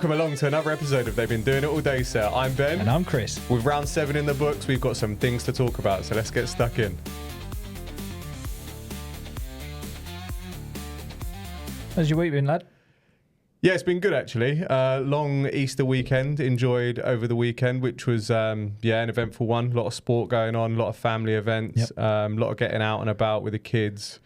Welcome along to another episode of They've Been Doing It All Day, Sir. I'm Ben. And I'm Chris. With round 7 in the books, we've got some things to talk about, so let's get stuck in. How's your week been, lad? Yeah, it's been good, actually. Long Easter weekend. Enjoyed over the weekend, which was, an eventful one. A lot of sport going on, a lot of family events, a lot of getting out and about with the kids.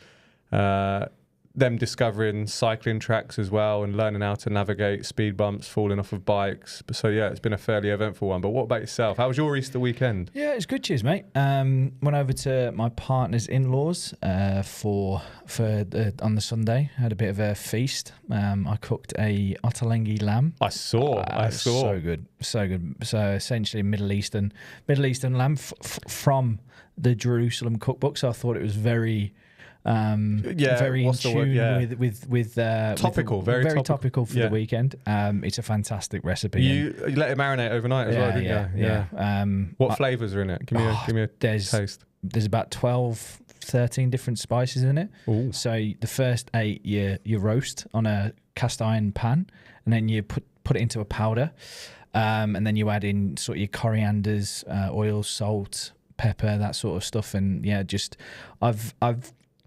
Them discovering cycling tracks as well and learning how to navigate speed bumps, falling off of bikes. So, yeah, it's been a fairly eventful one. But what about yourself? How was your Easter weekend? Yeah, it's good, cheers, mate. Went over to my partner's in-laws on the Sunday. Had a bit of a feast. I cooked a ottolenghi lamb. I saw. So good. So essentially Middle Eastern lamb from the Jerusalem cookbook. So I thought it was very... very in tune with topical, very topical for the weekend. It's a fantastic recipe. You let it marinate overnight as well, didn't you? Yeah. What flavours are in it? Give me a taste. There's about 12, 13 different spices in it. Ooh. So the first 8 you roast on a cast iron pan, and then you put it into a powder, and then you add in sort of your corianders, oil, salt, pepper, that sort of stuff. And yeah, just I've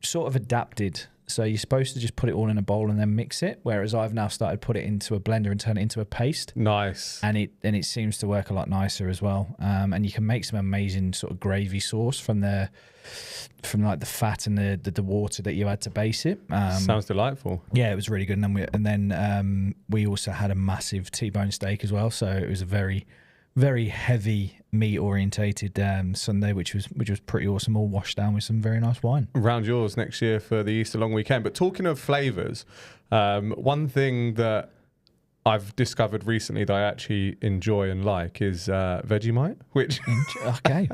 sort of adapted. So you're supposed to just put it all in a bowl and then mix it, whereas I've now started put it into a blender and turn it into a paste. Nice. And it seems to work a lot nicer as well. And you can make some amazing sort of gravy sauce from like the fat and the water that you add to base it. Sounds delightful. Yeah, it was really good. And then we also had a massive T-bone steak as well. So it was a very, very heavy meat orientated Sunday, which was pretty awesome, all washed down with some very nice wine. Round yours next year for the Easter long weekend. But talking of flavours, one thing that I've discovered recently that I actually enjoy and like is Vegemite, which okay,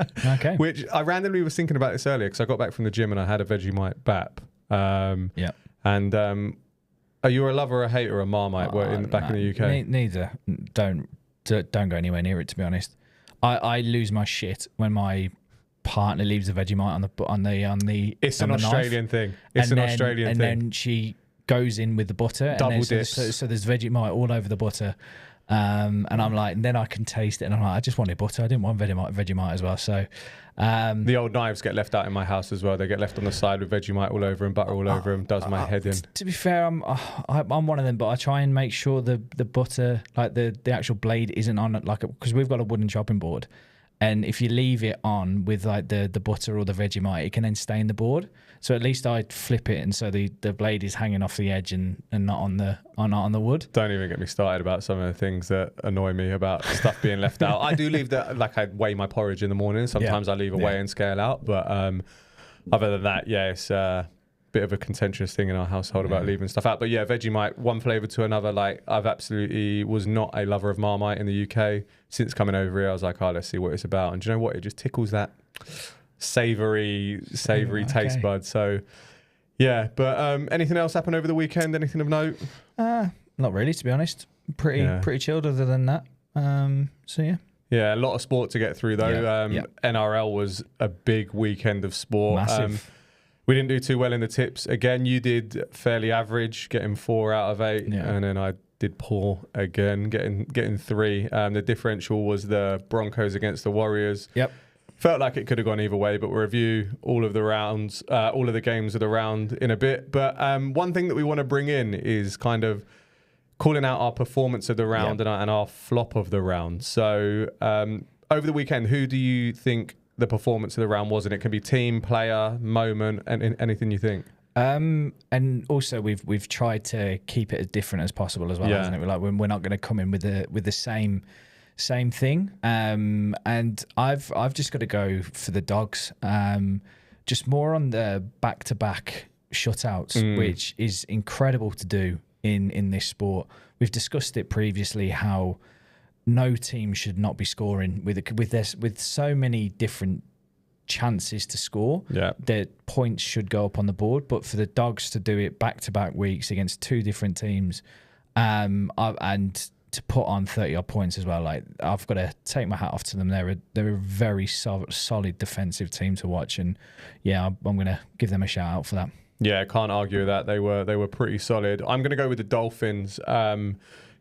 which I randomly was thinking about this earlier because I got back from the gym and I had a Vegemite BAP. And are you a lover or a hater of Marmite back in the UK? Neither. Don't go anywhere near it, to be honest. I lose my shit when my partner leaves a Vegemite on the It's an Australian thing. And then she goes in with the butter. Double dips. So there's Vegemite all over the butter. And I'm like, and then I can taste it. And I'm like, I just wanted butter. I didn't want Vegemite as well. So the old knives get left out in my house as well. They get left on the side with Vegemite all over them, butter all over them. Does my head in. To be fair, I'm one of them, but I try and make sure the butter, like the actual blade, isn't on it, because we've got a wooden chopping board, and if you leave it on with like the butter or the Vegemite, it can then stain the board. So at least I flip it, and so the blade is hanging off the edge and not on the wood. Don't even get me started about some of the things that annoy me about stuff being left out. I do leave that, like I weigh my porridge in the morning. Sometimes I leave a weigh and scale out, but other than that, it's a bit of a contentious thing in our household about leaving stuff out. But yeah, Vegemite, one flavour to another. Like I've absolutely was not a lover of Marmite in the UK. Since coming over here, I was like, let's see what it's about. And do you know what? It just tickles that savoury taste bud. So yeah, but anything else happen over the weekend? Anything of note? Not really, to be honest. Pretty chilled other than that. So yeah, a lot of sport to get through though. NRL was a big weekend of sport. Massive. We didn't do too well in the tips. Again, you did fairly average, getting 4 out of 8, and then I did poor again, getting 3. The differential was the Broncos against the Warriors. Yep. Felt like it could have gone either way, but we'll review all of the rounds, all of the games of the round in a bit. But one thing that we want to bring in is kind of calling out our performance of the round and our flop of the round. So over the weekend, who do you think the performance of the round was? And it can be team, player, moment, and anything you think. And also we've tried to keep it as different as possible as well, hasn't it? Like we're not going to come in with the same thing. And I've just got to go for the Dogs. Just more on the back-to-back shutouts, which is incredible to do in this sport. We've discussed it previously how no team should not be scoring with so many different chances to score. The points should go up on the board, but for the Dogs to do it back-to-back weeks against 2 different teams, and to put on 30-odd points as well, like I've got to take my hat off to them. They're a very solid defensive team to watch, and I'm going to give them a shout out for that. Yeah, can't argue with that. They were pretty solid. I'm going to go with the Dolphins.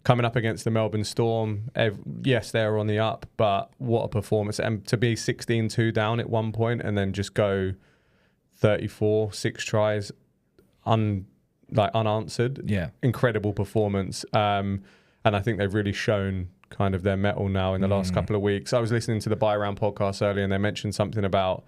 coming up against the Melbourne Storm. Yes, they were on the up, but what a performance. And to be 16-2 down at one point and then just go 34, 6 tries, unanswered. Yeah. Incredible performance. And I think they've really shown kind of their mettle now in the last couple of weeks. I was listening to the Buy Round podcast earlier and they mentioned something about,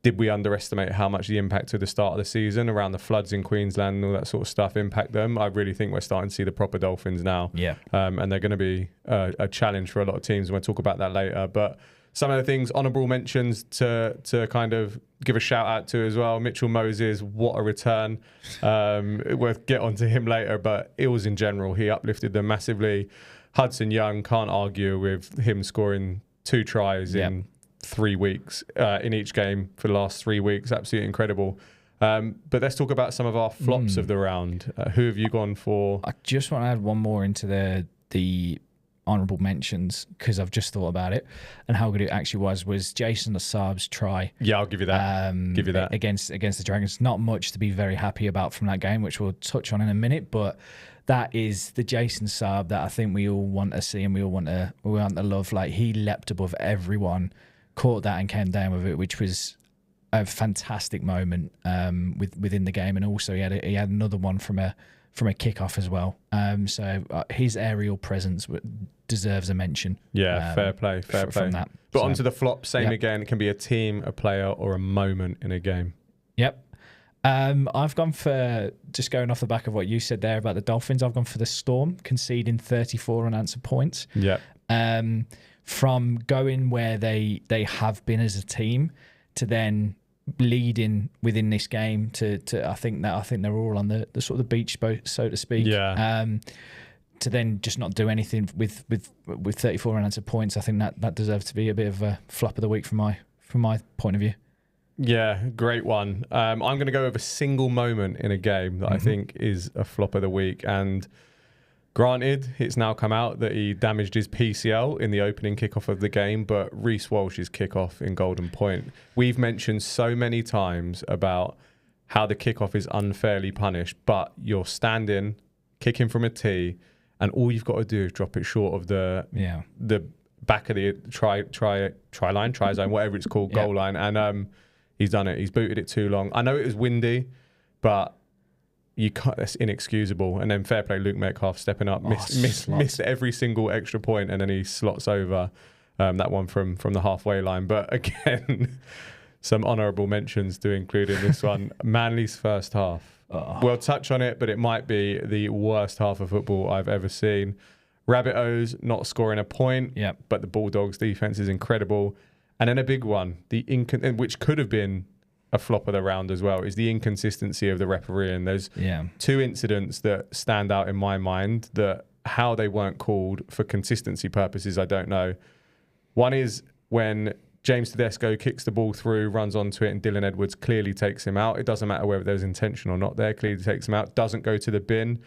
did we underestimate how much the impact of the start of the season around the floods in Queensland and all that sort of stuff impact them? I really think we're starting to see the proper Dolphins now. Yeah. And they're going to be a challenge for a lot of teams. And we'll talk about that later. But some of the things, honourable mentions to kind of give a shout out to as well. Mitchell Moses, what a return. We'll get onto him later, but Eels in general, he uplifted them massively. Hudson Young, can't argue with him scoring 2 tries in 3 weeks in each game for the last 3 weeks. Absolutely incredible. But let's talk about some of our flops of the round. Who have you gone for? I just want to add one more into the honourable mentions because I've just thought about it and how good it actually was Jason Asab's try. Yeah, I'll give you that. Against the Dragons. Not much to be very happy about from that game, which we'll touch on in a minute, but that is the Jason Saab that I think we all want to see and we want to love. Like, he leapt above everyone, caught that and came down with it, which was a fantastic moment within the game. And also he had another one from a kickoff as well. So his aerial presence deserves a mention. Yeah, fair play. From that. But onto the flop, same again. It can be a team, a player, or a moment in a game. Yep. I've gone for, just going off the back of what you said there about the Dolphins, I've gone for the Storm, conceding 34 unanswered points. Yeah. From going where they have been as a team to then leading within this game to I think they're all on the sort of the beach boat, so to speak. Yeah. To then just not do anything with 34 unanswered points, I think that deserves to be a bit of a flop of the week from my point of view. Yeah, great one. I'm going to go with a single moment in a game that I think is a flop of the week. And granted, it's now come out that he damaged his PCL in the opening kickoff of the game, but Reece Walsh's kickoff in Golden Point. We've mentioned so many times about how the kickoff is unfairly punished, but you're standing, kicking from a tee, and all you've got to do is drop it short of the back of the try line, try zone, whatever it's called, goal line. And he's done it. He's booted it too long. I know it was windy, but you can't. That's inexcusable. And then fair play, Luke Metcalf stepping up, missed every single extra point, and then he slots over that one from the halfway line. But again, some honourable mentions to include in this one. Manly's first half. We'll touch on it, but it might be the worst half of football I've ever seen. Rabbitohs not scoring a point, but the Bulldogs' defence is incredible. And then a big one, which could have been a flop of the round as well, is the inconsistency of the refereeing. There's 2 incidents that stand out in my mind that how they weren't called for consistency purposes, I don't know. One is when James Tedesco kicks the ball through, runs onto it, and Dylan Edwards clearly takes him out. It doesn't matter whether there's intention or not there, clearly takes him out, doesn't go to the bin.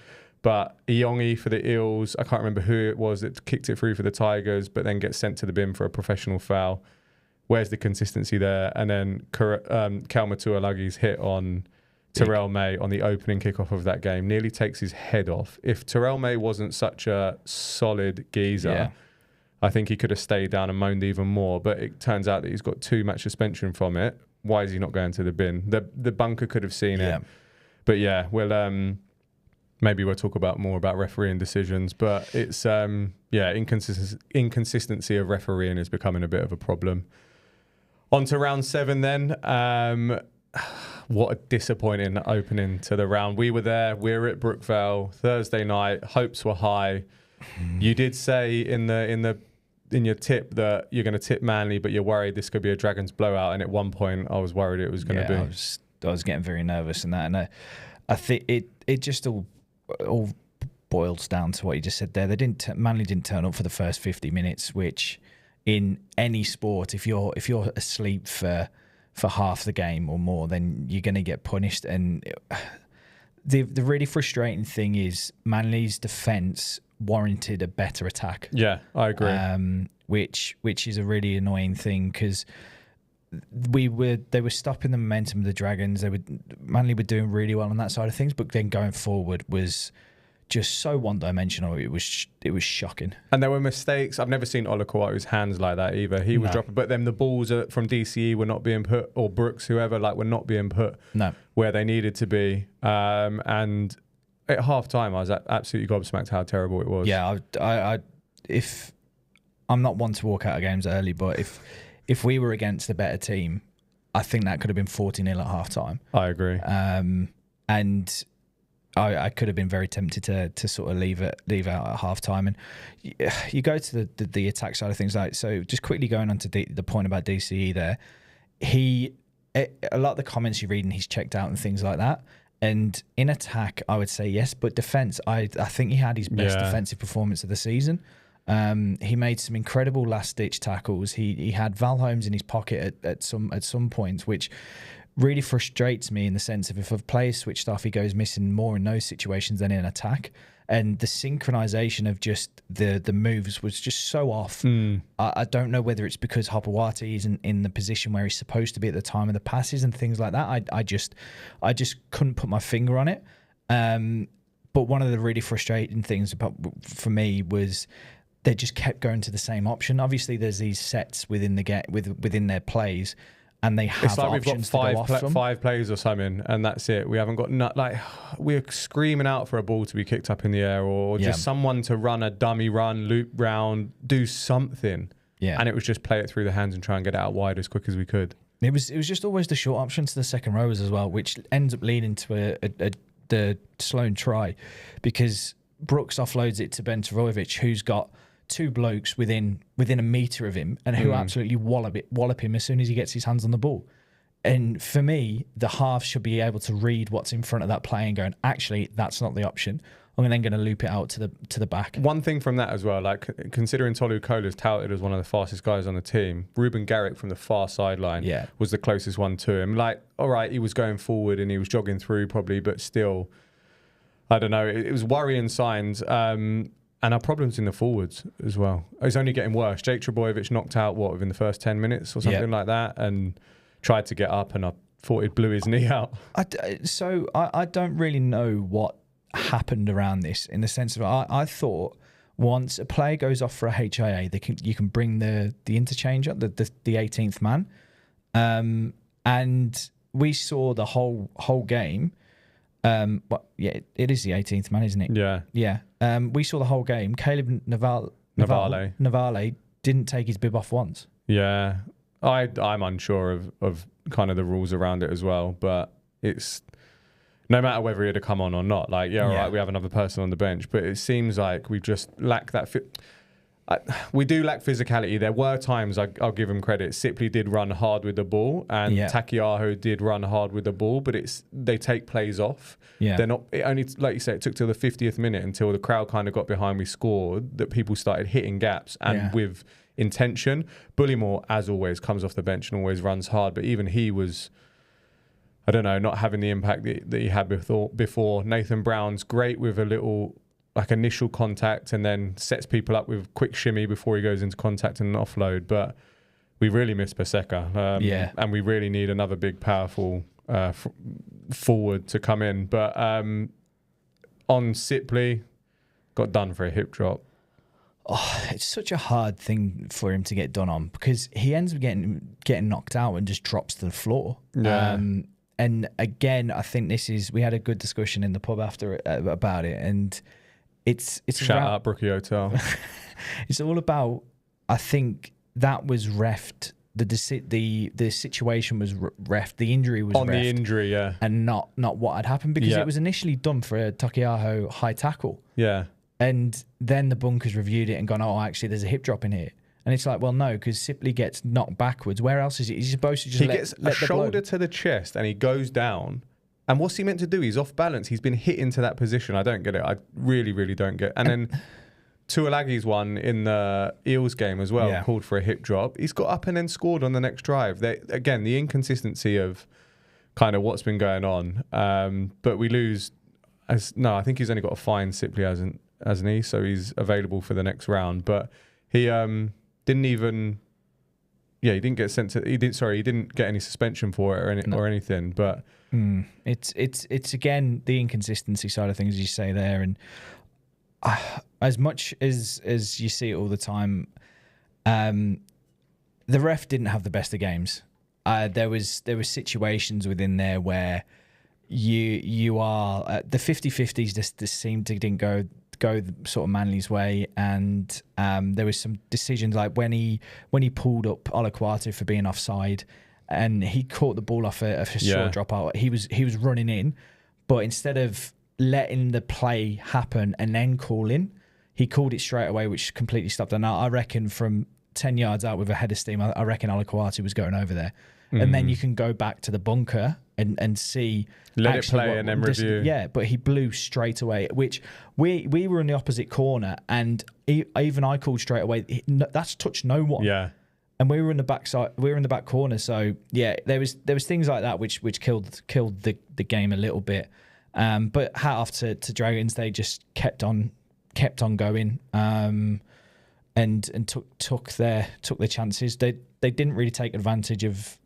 But Iongi for the Eels, I can't remember who it was that kicked it through for the Tigers, but then gets sent to the bin for a professional foul. Where's the consistency there? And then Kalmatualagi's hit on Terrell May on the opening kickoff of that game nearly takes his head off. If Terrell May wasn't such a solid geezer, I think he could have stayed down and moaned even more. But it turns out that he's got 2-match suspension from it. Why is he not going to the bin? The bunker could have seen it. But yeah, maybe we'll talk more about refereeing decisions. But it's inconsistency of refereeing is becoming a bit of a problem. On to round 7 then. What a disappointing opening to the round. We were there. We were at Brookvale Thursday night. Hopes were high. You did say in your tip that you're going to tip Manly, but you're worried this could be a Dragons blowout. And at one point, I was worried it was going to be. I was getting very nervous in that, and I think it just all boils down to what you just said there. Manly didn't turn up for the first 50 minutes, which in any sport, if you're asleep for half the game or more, then you're going to get punished. And the really frustrating thing is Manly's defence warranted a better attack. Yeah, I agree. Which is a really annoying thing because they were stopping the momentum of the Dragons. Manly were doing really well on that side of things, but then going forward was just so one-dimensional. It was shocking. And there were mistakes. I've never seen Ola Kawatu's hands like that either. He was dropping, but then the balls from DCE were not being put, or Brooks, whoever, were not being put where they needed to be. And at half time, I was absolutely gobsmacked how terrible it was. Yeah, if I'm not one to walk out of games early, but if we were against a better team, I think that could have been 40-0 at half time. I agree. And I could have been very tempted to sort of leave out at half time. And you go to the attack side of things. So just quickly going on to the point about DCE there, a lot of the comments you read and he's checked out and things like that. And in attack, I would say yes, but defense, I think he had his best defensive performance of the season. He made some incredible last-ditch tackles. He had Val Holmes in his pocket at some points, which really frustrates me in the sense of if a player switched off, he goes missing more in those situations than in attack. And the synchronization of just the moves was just so off. I don't know whether it's because Hopewati isn't in the position where he's supposed to be at the time of the passes and things like that. I just couldn't put my finger on it. But one of the really frustrating things for me was they just kept going to the same option. Obviously, there's these sets within within their plays, and they have options to go off them. Five plays or something, and that's it. We haven't got we're screaming out for a ball to be kicked up in the air, or just someone to run a dummy run, loop round, do something. Yeah, and it was just play it through the hands and try and get it out wide as quick as we could. It was just always the short option to the second rowers as well, which ends up leading to the Sloan try, because Brooks offloads it to Ben Tavojevic, who's got two blokes within a metre of him, and who absolutely wallop him as soon as he gets his hands on the ball. And for me, the halves should be able to read what's in front of that play and going, actually, that's not the option. I'm then going to loop it out to the back. One thing from that as well, considering Tolu Kola's touted as one of the fastest guys on the team, Ruben Garrick from the far sideline was the closest one to him. All right, he was going forward and he was jogging through probably, but still, I don't know. It was worrying signs. And our problems in the forwards as well. It's only getting worse. Jake Trebojevic knocked out, within the first 10 minutes or something like that, and tried to get up, and I thought he blew his knee out. So I don't really know what happened around this, in the sense of I thought once a player goes off for a HIA, you can bring the interchange up, the 18th man. And we saw the whole game. It is the 18th man, isn't it? Yeah. We saw the whole game. Caleb Navale didn't take his bib off once. Yeah, I'm unsure of kind of the rules around it as well. But it's no matter whether he'd have come on or not. All right, we have another person on the bench, but it seems like we just lack that fit. We do lack physicality. There were times, I'll give him credit, Sipley did run hard with the ball, and Takiaho did run hard with the ball, but they take plays off. Yeah. They're not, it only, like you say, it took till the 50th minute until the crowd kind of got behind, we scored, that people started hitting gaps and with intention. Bullymore, as always, comes off the bench and always runs hard, but even he was, I don't know, not having the impact that he had before. Nathan Brown's great with a little initial contact, and then sets people up with quick shimmy before he goes into contact and an offload. But we really miss Paseka, and we really need another big, powerful forward to come in. But on Sipley, got done for a hip drop. Oh, it's such a hard thing for him to get done on, because he ends up getting knocked out and just drops to the floor. Yeah. And again, I think we had a good discussion in the pub after about it, and it's shout out Brookie Hotel. It's all about, I think that was reffed. The situation was reffed. The injury was on reffed, the injury, and not what had happened, because it was initially done for a Takiaho high tackle. Yeah, and then the bunkers reviewed it and gone, oh, actually, there's a hip drop in here. And it's like, well, no, because Sipley gets knocked backwards. Where else is he? He's supposed to just gets a shoulder to the chest and he goes down. And what's he meant to do? He's off balance. He's been hit into that position. I don't get it. I really, really don't get it. And then Tuolagi's one in the Eels game as well, called for a hip drop. He's got up and then scored on the next drive. Again, the inconsistency of kind of what's been going on. But we lose. I think he's only got a fine. Sipley hasn't he? So he's available for the next round. But he didn't even he didn't get sent to. He didn't get any suspension for it or anything. But it's again the inconsistency side of things, as you say there, and as much as you see it all the time, the ref didn't have the best of games. There was situations within there where you are the 50-50s just seemed to didn't go sort of Manly's way, and there was some decisions like when he pulled up Olaquatu for being offside, and he caught the ball off a short dropout. He was running in, but instead of letting the play happen and then calling, he called it straight away, which completely stopped. And I reckon from 10 yards out with a head of steam, I reckon Olaquatu was going over there. And then you can go back to the bunker and see. Let it play and then review. Yeah, but he blew straight away, which we were in the opposite corner, and even I called straight away. That's touched no one. Yeah. And we were in the back side. We were in the back corner. So yeah, there was things like that which killed the game a little bit. But hat off to Dragons, they just kept on going. And took their chances. They didn't really take advantage of.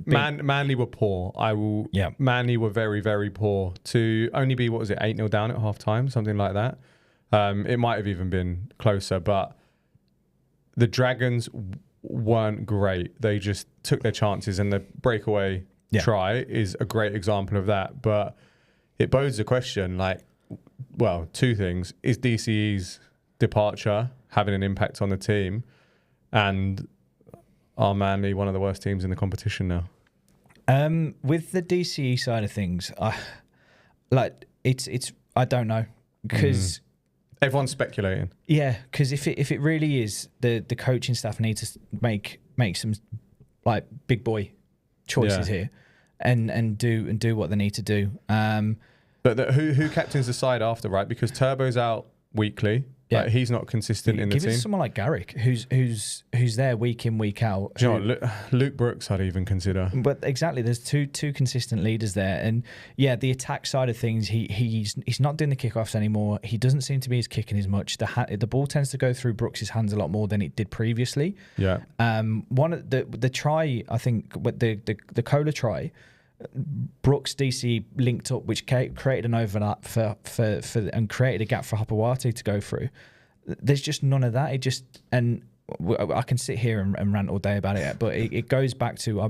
Manly were poor. Manly were very, very poor to only be 8-0 down at half time, something like that. It might have even been closer, but the Dragons weren't great. They just took their chances, and the breakaway try is a great example of that. But it bodes the question, two things: is DCE's departure having an impact on the team, and are Manly one of the worst teams in the competition now? With the DCE side of things, it's I don't know, because everyone's speculating. Yeah, because if it really is, the coaching staff need to make some big boy choices here, and do what they need to do. But who captains the side after, right? Because Turbo's out weekly. Yeah, he's not consistent in the team. Give it to someone like Garrick, who's there week in, week out. Do you know what, Luke Brooks I'd even consider. But exactly, there's two consistent leaders there, and the attack side of things, he's not doing the kickoffs anymore. He doesn't seem to be as kicking as much. The ball tends to go through Brooks' hands a lot more than it did previously. Yeah. One of the try, I think, the Kohler try, Brooks DC linked up, which created an overlap for and created a gap for Hopewatu to go through. There's just none of that. I can sit here and rant all day about it, but it goes back to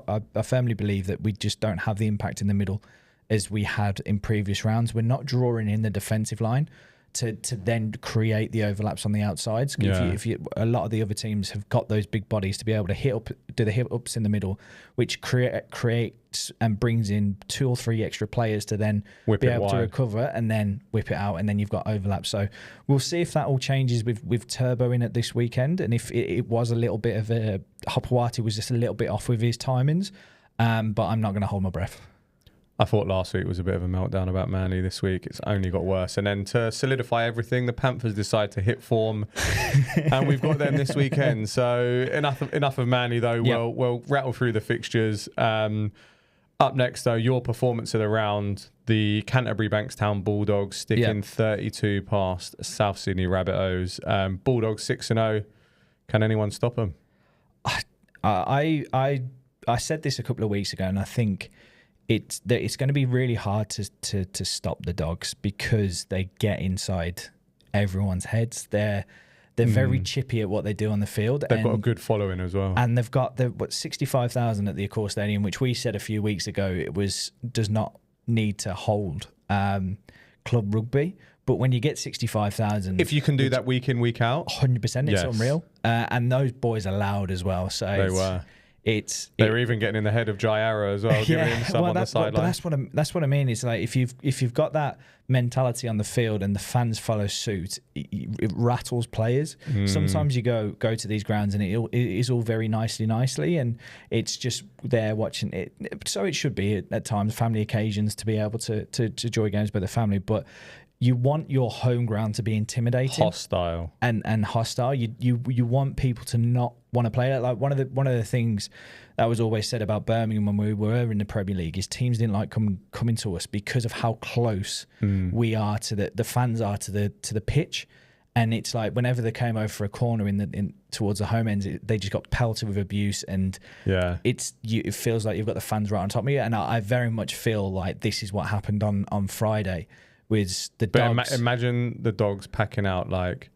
I firmly believe that we just don't have the impact in the middle as we had in previous rounds. We're not drawing in the defensive line to then create the overlaps on the outsides. If you a lot of the other teams have got those big bodies to be able to do the hit ups in the middle, which creates and brings in 2 or 3 extra players to then be able to recover and then whip it out, and then you've got overlap. So we'll see if that all changes with Turbo in it this weekend, and if it was a little bit of a Hopewatu was just a little bit off with his timings, but I'm not going to hold my breath. I thought last week was a bit of a meltdown about Manly. This week it's only got worse. And then to solidify everything, the Panthers decide to hit form, and we've got them this weekend. So enough of Manly though. Yep. We'll rattle through the fixtures. Up next though, your performance of the round: the Canterbury Bankstown Bulldogs sticking 32 past South Sydney Rabbitohs. Bulldogs 6-0. Can anyone stop them? I said this a couple of weeks ago, and I think it's going to be really hard to stop the Dogs because they get inside everyone's heads. They're very chippy at what they do on the field. They've got a good following as well, and they've got 65,000 at the Accor Stadium, which we said a few weeks ago does not need to hold club rugby. But when you get 65,000, if you can do that week in, week out, 100%, it's unreal. And those boys are loud as well. So they were. They were even getting in the head of Jai Arrow as well, giving him some on the sideline. But that's what I mean. It's like if you've got that mentality on the field and the fans follow suit, it rattles players. Sometimes you go to these grounds and it is all very nicely, and it's just there watching it. So it should be at times family occasions to be able to enjoy games with the family, but you want your home ground to be intimidating, hostile, and hostile. You want people to not want to play that. Like one of the things that was always said about Birmingham when we were in the Premier League is teams didn't like coming to us because of how close we are to the fans are to the pitch, And it's like whenever they came over for a corner towards the home ends, they just got pelted with abuse, and it feels like you've got the fans right on top of you. And I very much feel like this is what happened on Friday with the Dogs. Imagine the Dogs packing out like.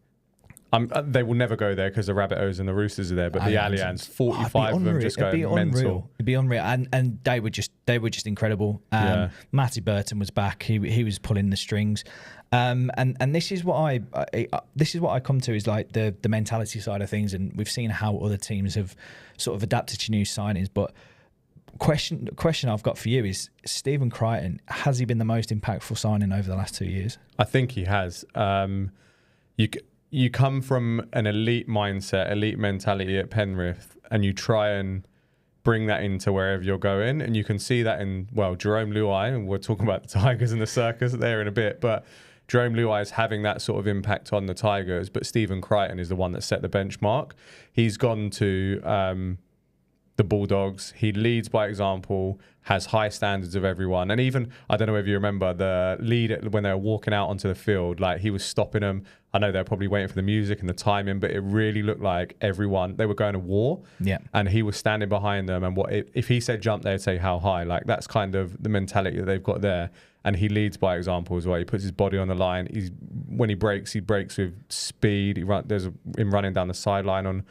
They will never go there because the Rabbitohs and the Roosters are there, but the Allianz, 45 of them just going mental. It'd be unreal, and they were just incredible. Matty Burton was back; he was pulling the strings, and this is what I come to is like the mentality side of things, and we've seen how other teams have sort of adapted to new signings. But question I've got for you is Stephen Crichton, has he been the most impactful signing over the last 2 years? I think he has. You come from an elite mindset, elite mentality at Penrith, and you try and bring that into wherever you're going. And you can see that in, Jerome Luai, and we're talking about the Tigers and the circus there in a bit, but Jerome Luai is having that sort of impact on the Tigers, but Stephen Crichton is the one that set the benchmark. He's gone to the Bulldogs. He leads by example, has high standards of everyone. And even, I don't know if you remember, the lead when they were walking out onto the field, like he was stopping them. I know they're probably waiting for the music and the timing, but it really looked like everyone, they were going to war. Yeah. And he was standing behind them. And if he said jump, they'd say how high. Like that's kind of the mentality that they've got there. And he leads by example as well. He puts his body on the line. When he breaks with speed. There's him running down the sideline on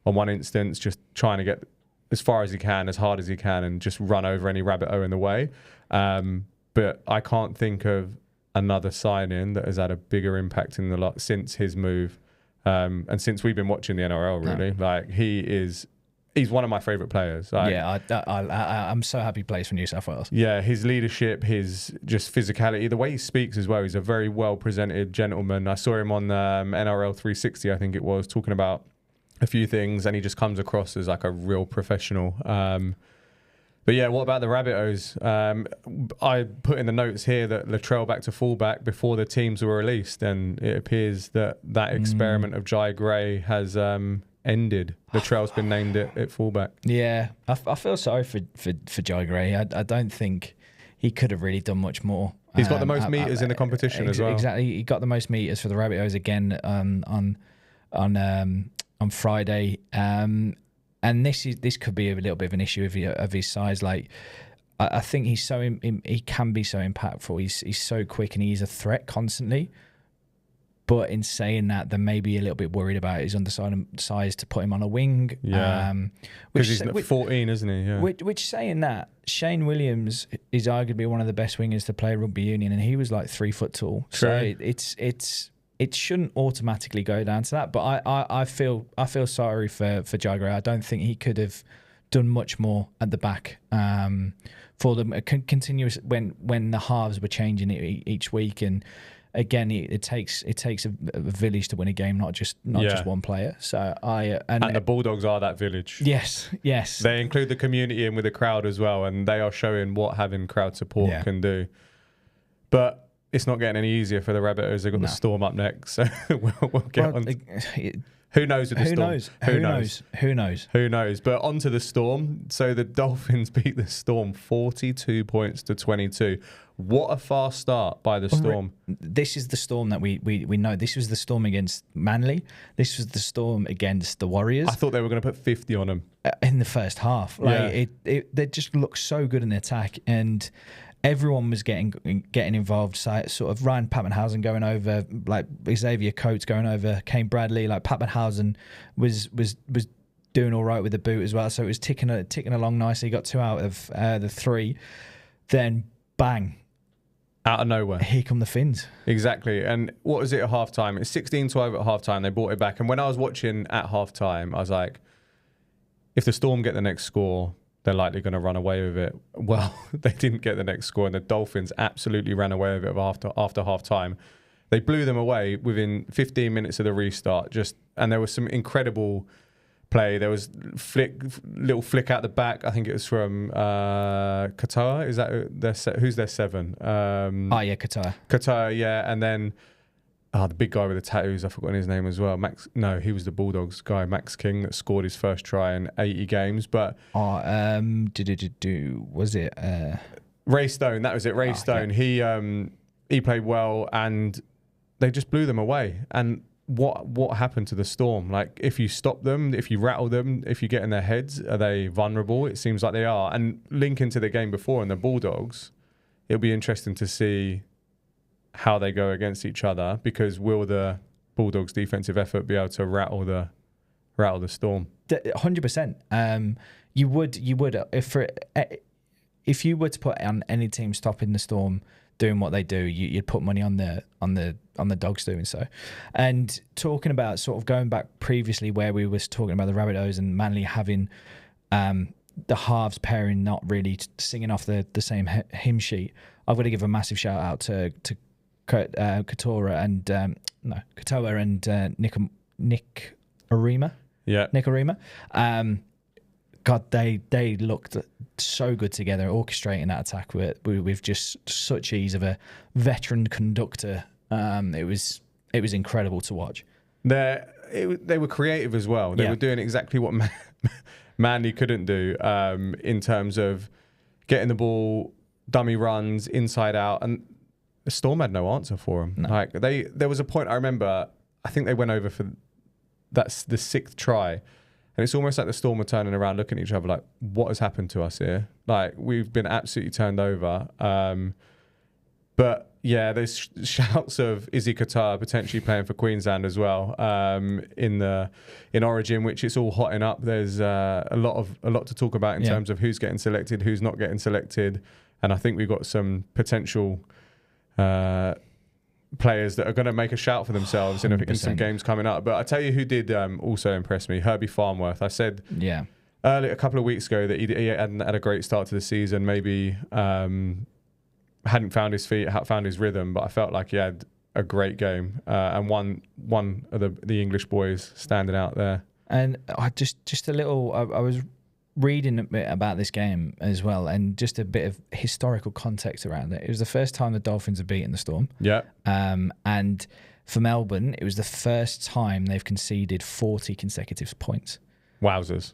one instance, just trying to get as far as he can, as hard as he can, and just run over any Rabbitoh in the way. But I can't think of another signing that has had a bigger impact in the lot since his move, and since we've been watching the NRL. Really, like he's one of my favourite players. Like, I'm so happy he plays for New South Wales. Yeah, his leadership, his just physicality, the way he speaks as well. He's a very well presented gentleman. I saw him on NRL 360, I think it was, talking about a few things, and he just comes across as like a real professional. But yeah, what about the Rabbitohs? I put in the notes here that Latrell back to fullback before the teams were released, and it appears that experiment of Jai Gray has ended. Latrell's been named at fullback. Yeah, I feel sorry for Jai Gray. I don't think he could have really done much more. He's got the most meters in the competition as well. Exactly, he got the most meters for the Rabbitohs again on Friday, and this could be a little bit of an issue of his size. Like, I think he can be so impactful. He's so quick and he's a threat constantly. But in saying that, they're maybe a little bit worried about his undersized to put him on a wing. Yeah, because he's 14, isn't he? Yeah. Which saying that, Shane Williams is arguably one of the best wingers to play rugby union, and he was like 3 foot tall. True. So it shouldn't automatically go down to that, but I feel sorry for Jai Gray. I don't think he could have done much more at the back for them. Continuous when the halves were changing each week, and again it takes a village to win a game, not just one player. So and the Bulldogs are that village. Yes. They include the community in with the crowd as well, and they are showing what having crowd support can do. But it's not getting any easier for the Rabbitohs. They've got the Storm up next, so we'll get on. Who knows with the Storm? Who knows? But onto the Storm. So the Dolphins beat the Storm 42 points to 22. What a fast start by the Storm. This is the Storm that we know. This was the Storm against Manly. This was the Storm against the Warriors. I thought they were going to put 50 on them. In the first half. They just looked so good in the attack, and everyone was getting involved. So, sort of Ryan Pappenhausen going over, like Xavier Coates going over, Kane Bradley. Like Pappenhausen was doing all right with the boot as well. So it was ticking along nicely. He got 2 out of the 3. Then bang, out of nowhere, here come the Finns. Exactly. And what was it at half time? It's 16-12 at half time. They brought it back. And when I was watching at half time, I was like, if the Storm get the next score, they're likely going to run away with it. Well, they didn't get the next score, and the Dolphins absolutely ran away with it after half time. They blew them away within 15 minutes of the restart. And there was some incredible play. There was little flick out the back. I think it was from Qatar. Is that who's their 7? Qatar. Qatar, yeah. And then the big guy with the tattoos, I've forgotten his name as well. He was the Bulldogs guy, Max King, that scored his first try in 80 games. But was it Ray Stone? That was it, Ray Stone. Yeah. He played well, and they just blew them away. And what happened to the Storm? Like, if you stop them, if you rattle them, if you get in their heads, are they vulnerable? It seems like they are. And linking to the game before and the Bulldogs, it'll be interesting to see how they go against each other, because will the Bulldogs' defensive effort be able to rattle the Storm? 100%. You would if you were to put on any team stopping the Storm doing what they do, you'd put money on the Dogs doing so. And talking about sort of going back previously where we was talking about the Rabbitohs and Manly having the halves pairing not really singing off the same hymn sheet, I've got to give a massive shout out to Katoa and Nick Arima. Yeah, Nick Arima. God, they looked so good together, orchestrating that attack with just such ease of a veteran conductor. It was incredible to watch. They were creative as well. They were doing exactly what Manly couldn't do in terms of getting the ball, dummy runs, inside out, and the Storm had no answer for them. No. Like there was a point I remember. I think they went over for that's the 6th try, and it's almost like the Storm were turning around, looking at each other like, "What has happened to us here? Like, we've been absolutely turned over." But yeah, there's shouts of Izzy Qatar potentially playing for Queensland as well in Origin, which it's all hotting up. There's a lot to talk about in terms of who's getting selected, who's not getting selected, and I think we've got some potential players that are going to make a shout for themselves in some games coming up. But I tell you who did also impress me, Herbie Farnworth. I said earlier, a couple of weeks ago, that he hadn't had a great start to the season, maybe hadn't found his feet, found his rhythm, but I felt like he had a great game and one of the English boys standing out there. And I just a little, I was reading a bit about this game as well, and just a bit of historical context around it. It was the first time the Dolphins had beaten the Storm. Yeah. And for Melbourne, it was the first time they've conceded 40 consecutive points. Wowzers.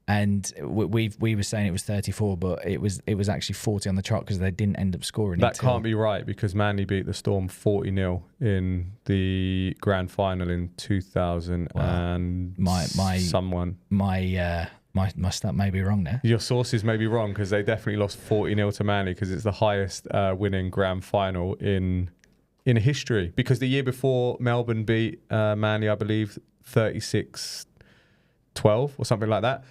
And we were saying it was 34, but it was actually 40 on the chart because they didn't end up scoring. That can't be right, because Manly beat the Storm 40-0 in the grand final in 2000 and someone. My stat may be wrong there. Your sources may be wrong, because they definitely lost 40-0 to Manly, because it's the highest winning grand final in history. Because the year before, Melbourne beat Manly, I believe, 36-12 or something like that.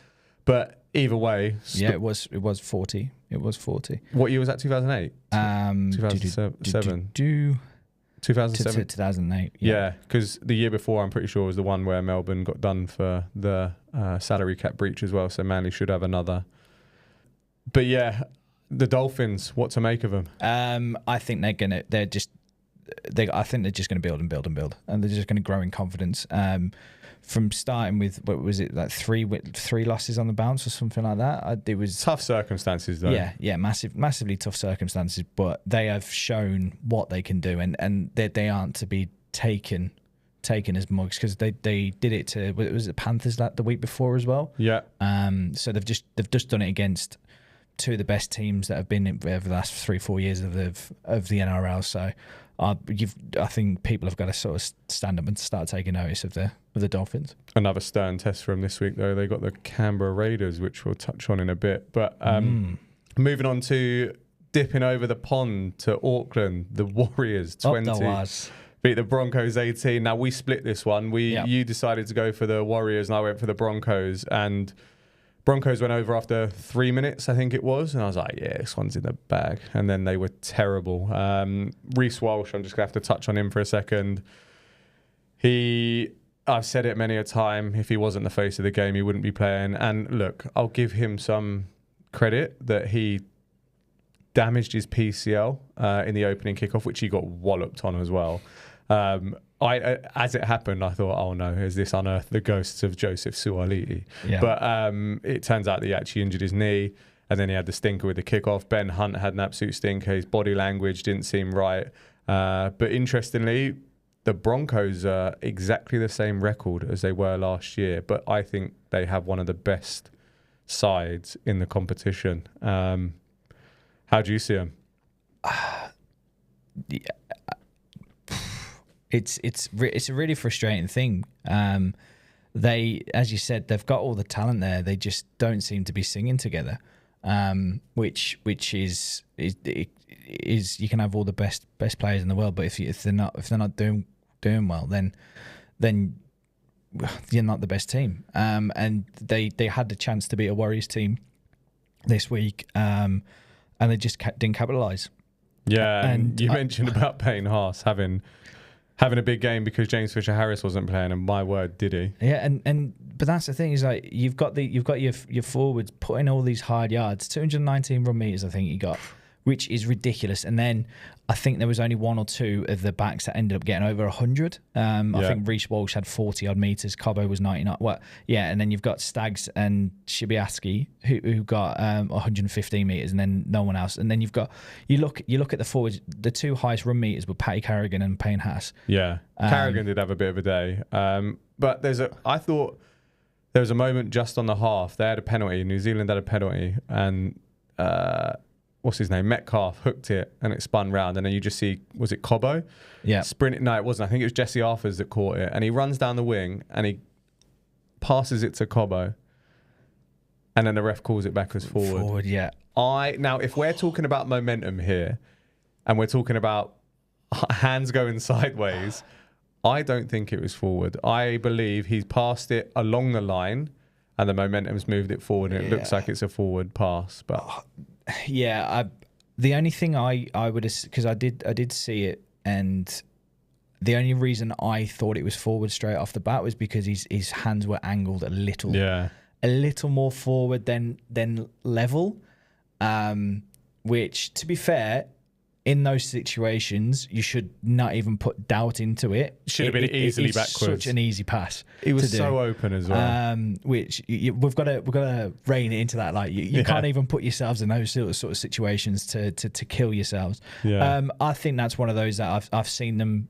But either way, it was 40. It was 40. What year was that? 2008. 2007. 2007. 2008. Yeah, because the year before, I'm pretty sure, was the one where Melbourne got done for the salary cap breach as well. So Manly should have another. But yeah, the Dolphins, what to make of them? I think I think they're just going to build and build and build, and they're just going to grow in confidence. From starting with, what was it, like three losses on the bounce or something like that? It was tough circumstances, though. Yeah, massively tough circumstances. But they have shown what they can do, and they aren't to be taken as mugs, because they did it to, was it Panthers the week before as well? Yeah. So they've just done it against two of the best teams that have been over the last 3-4 years of the NRL. So I think people have got to sort of stand up and start taking notice of the Dolphins. Another stern test for them this week, though. They got the Canberra Raiders, which we'll touch on in a bit. But moving on to dipping over the pond to Auckland, the Warriors 20 beat the Broncos 18. Now, we split this one. You decided to go for the Warriors, and I went for the Broncos. And Broncos went over after 3 minutes, I think it was. And I was like, yeah, this one's in the bag. And then they were terrible. Reece Walsh, I'm just going to have to touch on him for a second. I've said it many a time, if he wasn't the face of the game, he wouldn't be playing. And look, I'll give him some credit that he damaged his PCL in the opening kickoff, which he got walloped on as well. As it happened, I thought, oh no, has this unearthed the ghosts of Joseph Suaalii? Yeah. But it turns out that he actually injured his knee, and then he had the stinker with the kickoff. Ben Hunt had an absolute stinker. His body language didn't seem right. But interestingly, the Broncos are exactly the same record as they were last year, but I think they have one of the best sides in the competition. How do you see them? It's a really frustrating thing. They, as you said, they've got all the talent there. They just don't seem to be singing together. Which is you can have all the best players in the world, but if they're not doing well, then you're not the best team. And they had the chance to beat a Warriors team this week, and they just didn't capitalise. Yeah, and you mentioned about Payne Haas having a big game because James Fisher-Harris wasn't playing, and my word, did he? Yeah, but that's the thing is like you've got your forwards putting all these hard yards, 219 run meters, I think you got, which is ridiculous. And then I think there was only one or two of the backs that ended up getting over 100. I think Reece Walsh had 40 odd meters. Cobbo was 99. And then you've got Staggs and Shibiaski who got 115 meters, and then no one else. And then you look at the forwards. The two highest run meters were Paddy Carrigan and Payne Haas. Yeah, Carrigan did have a bit of a day, but I thought there was a moment just on the half. They had a penalty. New Zealand had a penalty, and what's his name? Metcalf hooked it and it spun round, and then you just see, was it Cobbo? Yeah. Sprinting. No, it wasn't. I think it was Jesse Arthurs that caught it, and he runs down the wing and he passes it to Cobbo, and then the ref calls it back as forward. Yeah. Now, if we're talking about momentum here, and we're talking about hands going sideways, I don't think it was forward. I believe he's passed it along the line, and the momentum's moved it forward, and it looks like it's a forward pass, but. Yeah, the only thing I would, because I did see it, and the only reason I thought it was forward straight off the bat was because his hands were angled a little more forward than level, which, to be fair, in those situations you should not even put doubt into it. Should have been easily it's backwards. Such an easy pass. It was so open as well. Which we've got to rein it into that. Like you can't even put yourselves in those sort of situations to kill yourselves. Yeah. I think that's one of those that I've seen them.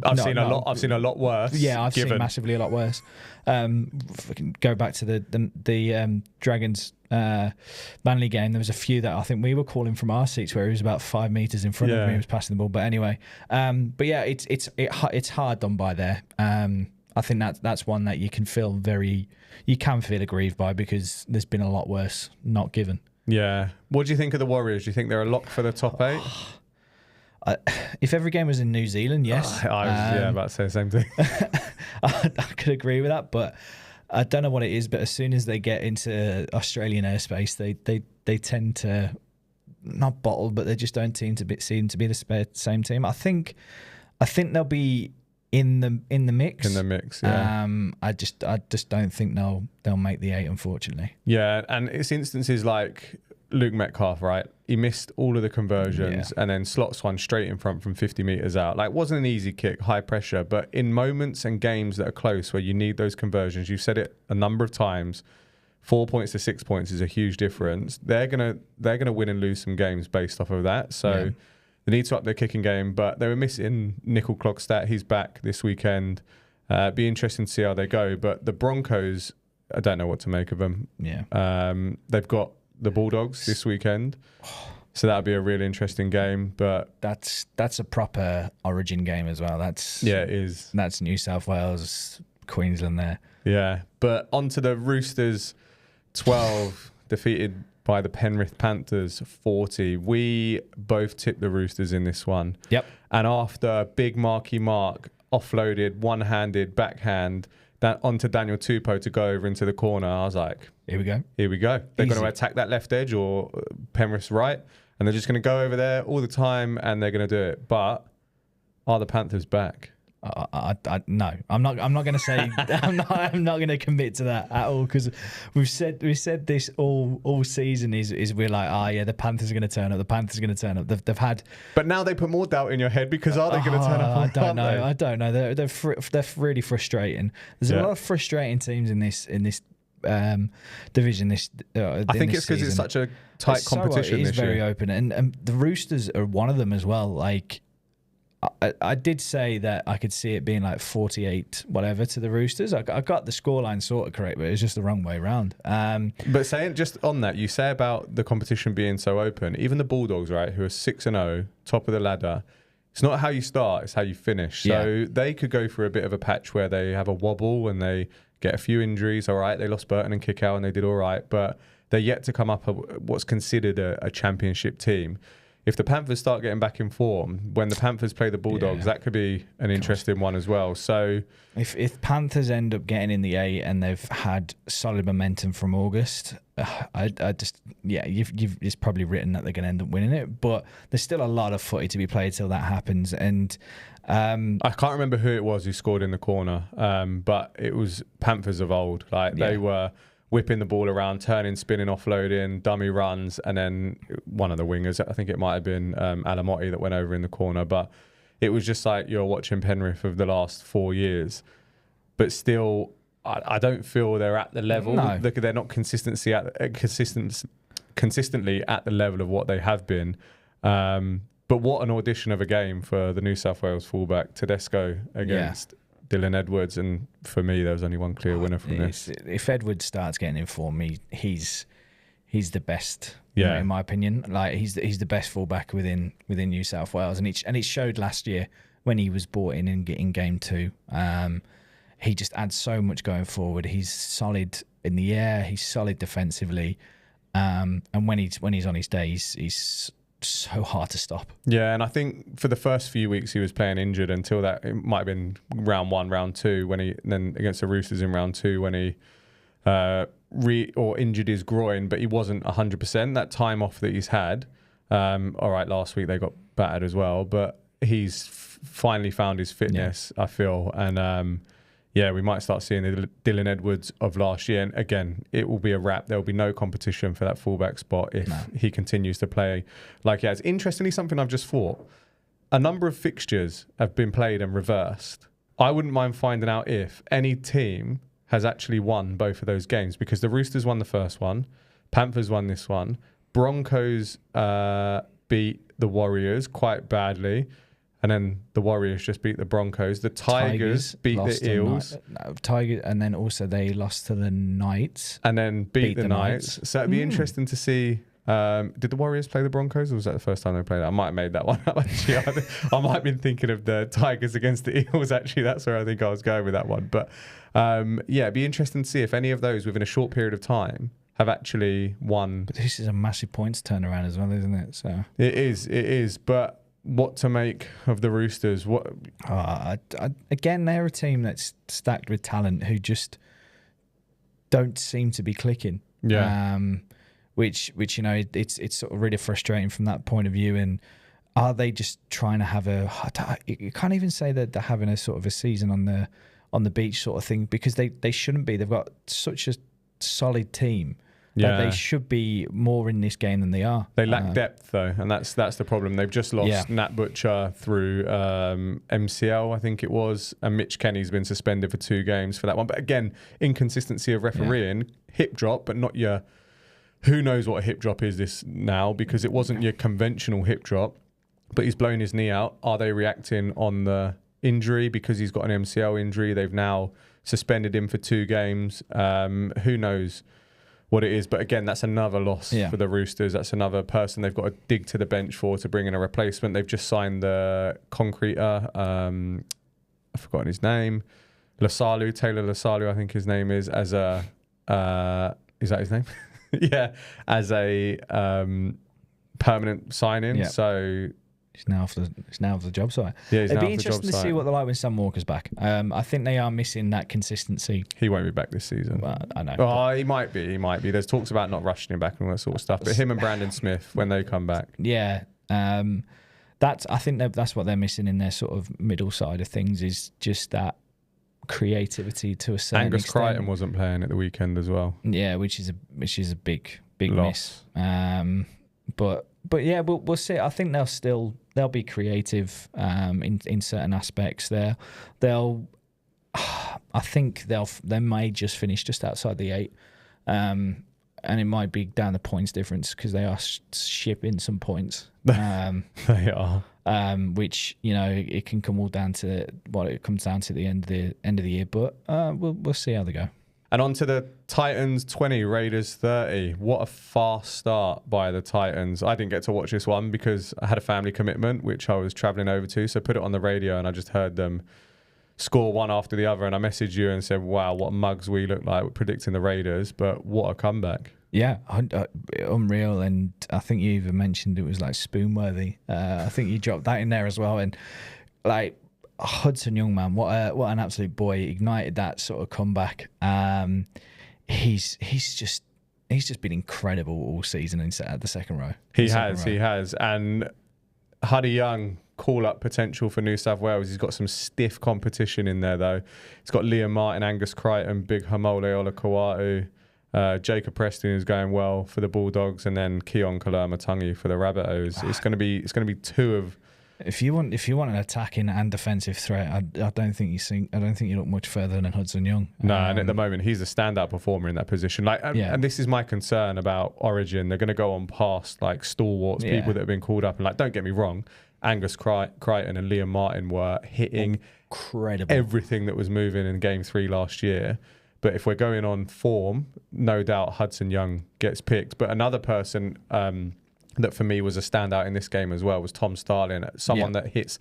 I've seen a lot worse. Yeah, I've seen massively a lot worse. If I can go back to the Dragons Manly game, there was a few that I think we were calling from our seats where he was about 5 meters in front of me, he was passing the ball. But anyway, but yeah, it's hard done by there. I think that's one that you can feel aggrieved by, because there's been a lot worse not given. Yeah. What do you think of the Warriors? Do you think they're a lock for the top 8? If every game was in New Zealand, yes. I was about to say the same thing. I could agree with that, but I don't know what it is. But as soon as they get into Australian airspace, they tend to not bottle, but they just don't seem to be the same team. I think they'll be in the mix. In the mix, yeah. I just don't think they'll make the 8, unfortunately. Yeah, and it's instances like Luke Metcalf, right? He missed all of the conversions and then slots one straight in front from 50 metres out. Like, it wasn't an easy kick, high pressure, but in moments and games that are close where you need those conversions, you've said it a number of times, 4 points to 6 points is a huge difference. They're gonna win and lose some games based off of that. So they need to up their kicking game, but they were missing Nickel Klokstad. He's back this weekend. Be interesting to see how they go. But the Broncos, I don't know what to make of them. Yeah. They've got the Bulldogs this weekend, so that'll be a really interesting game. But that's a proper Origin game as well. It is. That's New South Wales, Queensland there. Yeah, but onto the Roosters, 12 defeated by the Penrith Panthers 40. We both tipped the Roosters in this one. Yep. And after big marky Mark offloaded one-handed backhand that onto Daniel Tupou to go over into the corner, I was like, here we go. They're going to attack that left edge or Penrith's right, and they're just going to go over there all the time, and they're going to do it. But are the Panthers back? No, I'm not going to say. I'm not going to commit to that at all, because we've said this all season. Is we're like, the Panthers are going to turn up. The Panthers are going to turn up. They've had. But now they put more doubt in your head, because are they going to turn up? I don't know. They're really frustrating. There's a lot of frustrating teams in this division. I think it's because it's such a tight competition. It is very open, and the Roosters are one of them as well. Like, I did say that I could see it being like 48 whatever to the Roosters. I got the scoreline sort of correct, but it was just the wrong way around. But saying just on that, you say about the competition being so open, even the Bulldogs, right, who are 6-0, top of the ladder, it's not how you start, it's how you finish. So they could go through a bit of a patch where they have a wobble and they get a few injuries. All right, they lost Burton and Kickow and they did all right, but they're yet to come up what's considered a championship team. If the Panthers start getting back in form, when the Panthers play the Bulldogs, that could be an interesting one as well. So if Panthers end up getting in the 8 and they've had solid momentum from August, I just it's probably written that they're going to end up winning it. But there's still a lot of footy to be played till that happens. And I can't remember who it was who scored in the corner, but it was Panthers of old. Like they were whipping the ball around, turning, spinning, offloading, dummy runs, and then one of the wingers, I think it might have been Alamotti, that went over in the corner. But it was just like you're watching Penrith of the last 4 years. But still, I don't feel they're at the level. No. They're not consistently at the level of what they have been. But what an audition of a game for the New South Wales fullback Tedesco against Dylan Edwards, and for me, there was only one clear winner from this. If Edwards starts getting in form, he's the best. In my opinion, like he's the best fullback within New South Wales, and it showed last year when he was brought in game 2. He just adds so much going forward. He's solid in the air. He's solid defensively, and when he's on his day, he's so hard to stop. Yeah, and I think for the first few weeks he was playing injured until that, it might have been round 1, round 2, then against the Roosters in round 2 when he injured his groin, but he wasn't 100%. That time off that he's had, all right, last week they got battered as well, but he's finally found his fitness, I feel, and we might start seeing the Dylan Edwards of last year. And again, it will be a wrap. There will be no competition for that fullback spot if he continues to play like he has. Interestingly, something I've just thought, a number of fixtures have been played and reversed. I wouldn't mind finding out if any team has actually won both of those games, because the Roosters won the first one, Panthers won this one, Broncos beat the Warriors quite badly, and then the Warriors just beat the Broncos. The Tigers beat the Eels. And then also they lost to the Knights. And then beat the Knights. So it'd be interesting to see. Did the Warriors play the Broncos, or was that the first time they played? I might have made that one up, actually. I might have been thinking of the Tigers against the Eels, actually. That's where I think I was going with that one. But it'd be interesting to see if any of those within a short period of time have actually won. But this is a massive points turnaround as well, isn't it? So It is. But what to make of the Roosters? Again, they're a team that's stacked with talent who just don't seem to be clicking. Yeah. Which it's sort of really frustrating from that point of view. And are they just trying to have you can't even say that they're having a sort of a season on the beach sort of thing, because they shouldn't be. They've got such a solid team. That they should be more in this game than they are. They lack depth, though, and that's the problem. They've just lost Nat Butcher through MCL, I think it was, and Mitch Kenny's been suspended for 2 games for that one. But again, inconsistency of refereeing, hip drop, but not your... Who knows what a hip drop is this now, because it wasn't your conventional hip drop, but he's blown his knee out. Are they reacting on the injury because he's got an MCL injury? They've now suspended him for 2 games. Who knows what it is? But again, that's another loss for the Roosters. That's another person they've got to dig to the bench for to bring in a replacement. They've just signed the concreter. I've forgotten his name. Taylor Lasalu, I think his name is, as a... is that his name? Yeah, as a permanent sign-in. So... It's now off the job site. Yeah, it'd be interesting to see what they're like when Sam Walker's back. I think they are missing that consistency. He won't be back this season. Well, I know. Oh, he might be. There's talks about not rushing him back and all that sort of stuff. But him and Brandon Smith, when they come back. Yeah. I think that's what they're missing in their sort of middle side of things, is just that creativity to a certain Angus extent. Crichton wasn't playing at the weekend as well. Yeah, which is a big loss. Miss. But yeah, we'll see. I think they'll be creative in certain aspects. I think they may just finish just outside the 8, and it might be down the points difference, because they are shipping some points. They are. Which it can come all down to what it comes down to at the end of the year. But we'll see how they go. And on to the Titans 20, Raiders 30. What a fast start by the Titans. I didn't get to watch this one because I had a family commitment, which I was travelling over to. So I put it on the radio and I just heard them score one after the other. And I messaged you and said, wow, what mugs we look like predicting the Raiders. But what a comeback. Yeah, unreal. And I think you even mentioned it was like spoon-worthy. I think you dropped that in there as well. And like Hudson Young, man, what an absolute boy. Ignited that sort of comeback. He's just been incredible all season in the second row. He has. And Huddy Young, call-up potential for New South Wales. He's got some stiff competition in there, though. He's got Liam Martin, Angus Crichton, Big Hamole Olakau'atu, Jacob Preston is going well for the Bulldogs, and then Keon Kalama-Tungi for the Rabbitohs. It's going to be two of. If you want an attacking and defensive threat, I don't think you look much further than Hudson Young. No, and at the moment he's a standout performer in that position. And this is my concern about Origin. They're going to go on past like stalwarts, people that have been called up, and like, don't get me wrong, Angus Crichton and Liam Martin were hitting incredible everything that was moving in Game 3 last year. But if we're going on form, no doubt Hudson Young gets picked. But another person that for me was a standout in this game as well was Tom Starling, someone that hits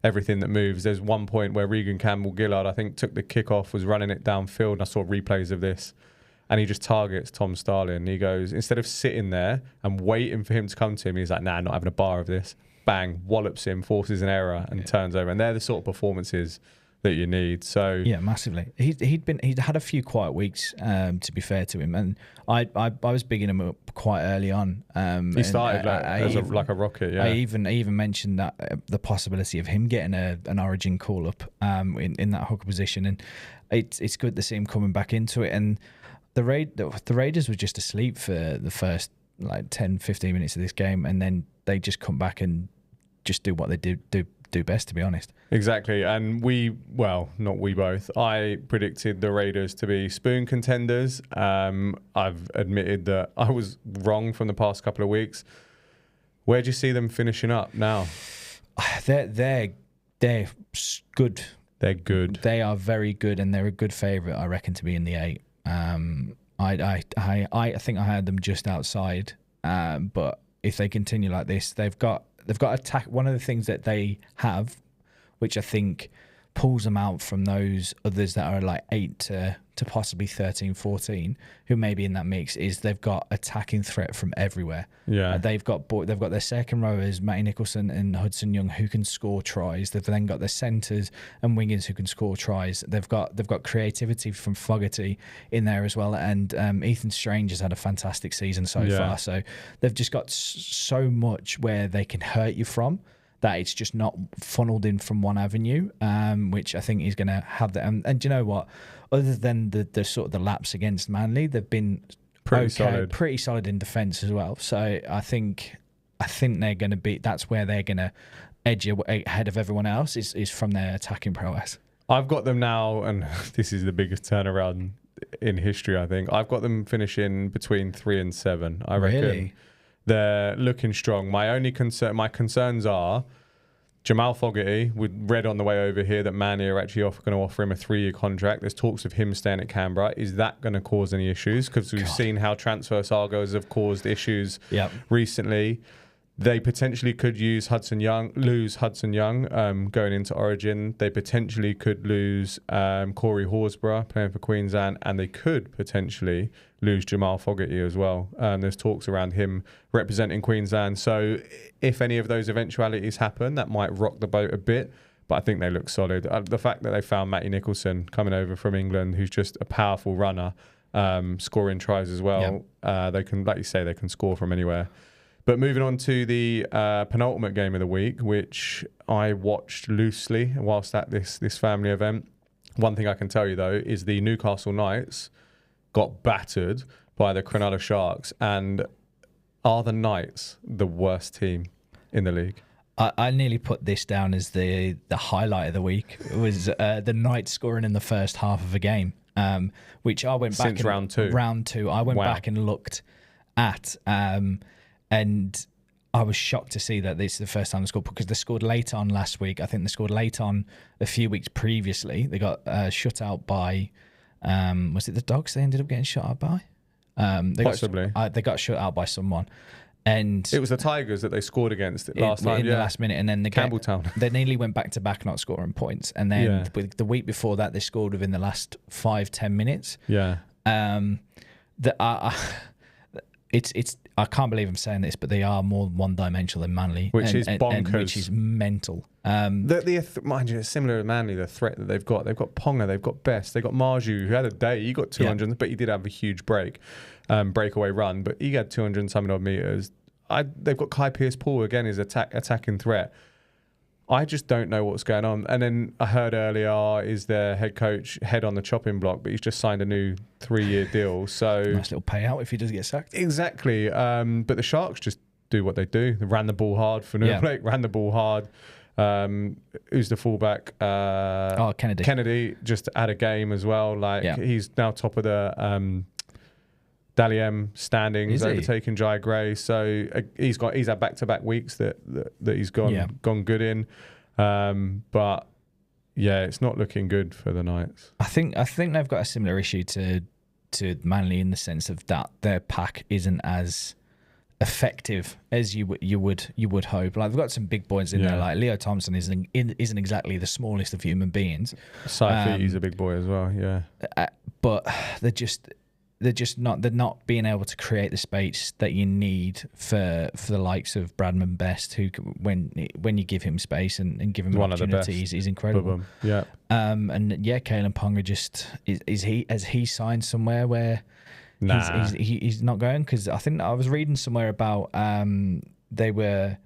everything that moves. There's one point where Regan Campbell-Gillard, I think, took the kickoff, was running it downfield, and I saw replays of this, and he just targets Tom Starling. He goes, instead of sitting there and waiting for him to come to him, he's like, nah, not having a bar of this. Bang, wallops him, forces an error, and turns over. And they're the sort of performances that you need. So yeah, massively. He'd had a few quiet weeks, to be fair to him, and I was bigging him up quite early on. He started like a rocket. Yeah, I even mentioned that the possibility of him getting an Origin call up in that hooker position, and it's good to see him coming back into it. And the Raiders were just asleep for the first like 10-15 minutes of this game, and then they just come back and just do what they do best, to be honest. Exactly. And not we both. I predicted the Raiders to be spoon contenders. I've admitted that I was wrong from the past couple of weeks. Where do you see them finishing up now? They're good. They're good. They are very good, and they're a good favourite, I reckon, to be in the 8. I think I had them just outside. But if they continue like this, they've got attack. One of the things that they have, which I think pulls them out from those others that are like 8 to possibly 13, 14, who may be in that mix, is they've got attacking threat from everywhere. Yeah, they've got their second rowers, Matty Nicholson and Hudson Young, who can score tries. They've then got their centres and wingers who can score tries. They've got creativity from Fogarty in there as well, and Ethan Strange has had a fantastic season so far. So they've just got so much where they can hurt you from, that it's just not funneled in from one avenue, which I think is going to have that. And do you know what? Other than the sort of the lapse against Manly, they've been pretty solid in defence as well. So I think they're going to be. That's where they're going to edge ahead of everyone else is from their attacking prowess. I've got them now, and this is the biggest turnaround in history, I think. I've got them finishing between 3 and 7. I reckon. Really? They're looking strong. My concerns are Jamal Fogarty. We read on the way over here that Manly are actually going to offer him a 3-year contract. There's talks of him staying at Canberra. Is that going to cause any issues? Because we've seen how transfer sagas have caused issues recently. They potentially could lose Hudson Young going into Origin. They potentially could lose Corey Horsburgh playing for Queensland, and they could potentially lose Jamal Fogarty as well. There's talks around him representing Queensland. So if any of those eventualities happen, that might rock the boat a bit. But I think they look solid. The fact that they found Matty Nicholson coming over from England, who's just a powerful runner, scoring tries as well. They can, like you say, they can score from anywhere. But moving on to the penultimate game of the week, which I watched loosely whilst at this family event. One thing I can tell you, though, is the Newcastle Knights got battered by the Cronulla Sharks. And are the Knights the worst team in the league? I nearly put this down as the highlight of the week. It was the Knights scoring in the first half of a game, which I went back... Since round 2? Round 2. I went back and looked at... And I was shocked to see that this is the first time they scored, because they scored late on last week. I think they scored late on a few weeks previously. They got shut out by Was it the Dogs they ended up getting shut out by? Possibly. They got shut out by someone. And it was the Tigers that they scored against last time. In the last minute. And then Campbelltown. They nearly went back-to-back not scoring points. And then the week before that, they scored within the last 5-10 minutes. Yeah. It's I can't believe I'm saying this, but they are more one-dimensional than Manly, which is bonkers, which is mental. Mind you, it's similar to Manly. The threat that they've got Ponga, they've got Best, they've got Marju, who had a day. He got 200, but he did have a huge breakaway run, but he had 200 and something odd meters. They've got Kai Pearce-Paul again, his attacking threat. I just don't know what's going on. And then I heard earlier is their head coach head on the chopping block, but he's just signed a new 3-year deal. So nice little payout if he does get sacked. Exactly. But the Sharks just do what they do. They ran the ball hard for New Blake, ran the ball hard. Who's the fullback? Kennedy. Kennedy just had a game as well. He's now top of the Dally M standings, overtaking Jai Gray. So he's had back-to-back weeks that he's gone good in. But yeah, it's not looking good for the Knights. I think they've got a similar issue to Manly in the sense of that their pack isn't as effective as you would hope. Like, they've got some big boys in there. Like Leo Thompson isn't exactly the smallest of human beings. Saifiti's a big boy as well. Yeah, but they're not being able to create the space that you need for the likes of Bradman Best, who when you give him space and give him opportunities, he's incredible. Yeah. Kalen Ponga just has he signed somewhere where he's not going? Because I think I was reading somewhere about the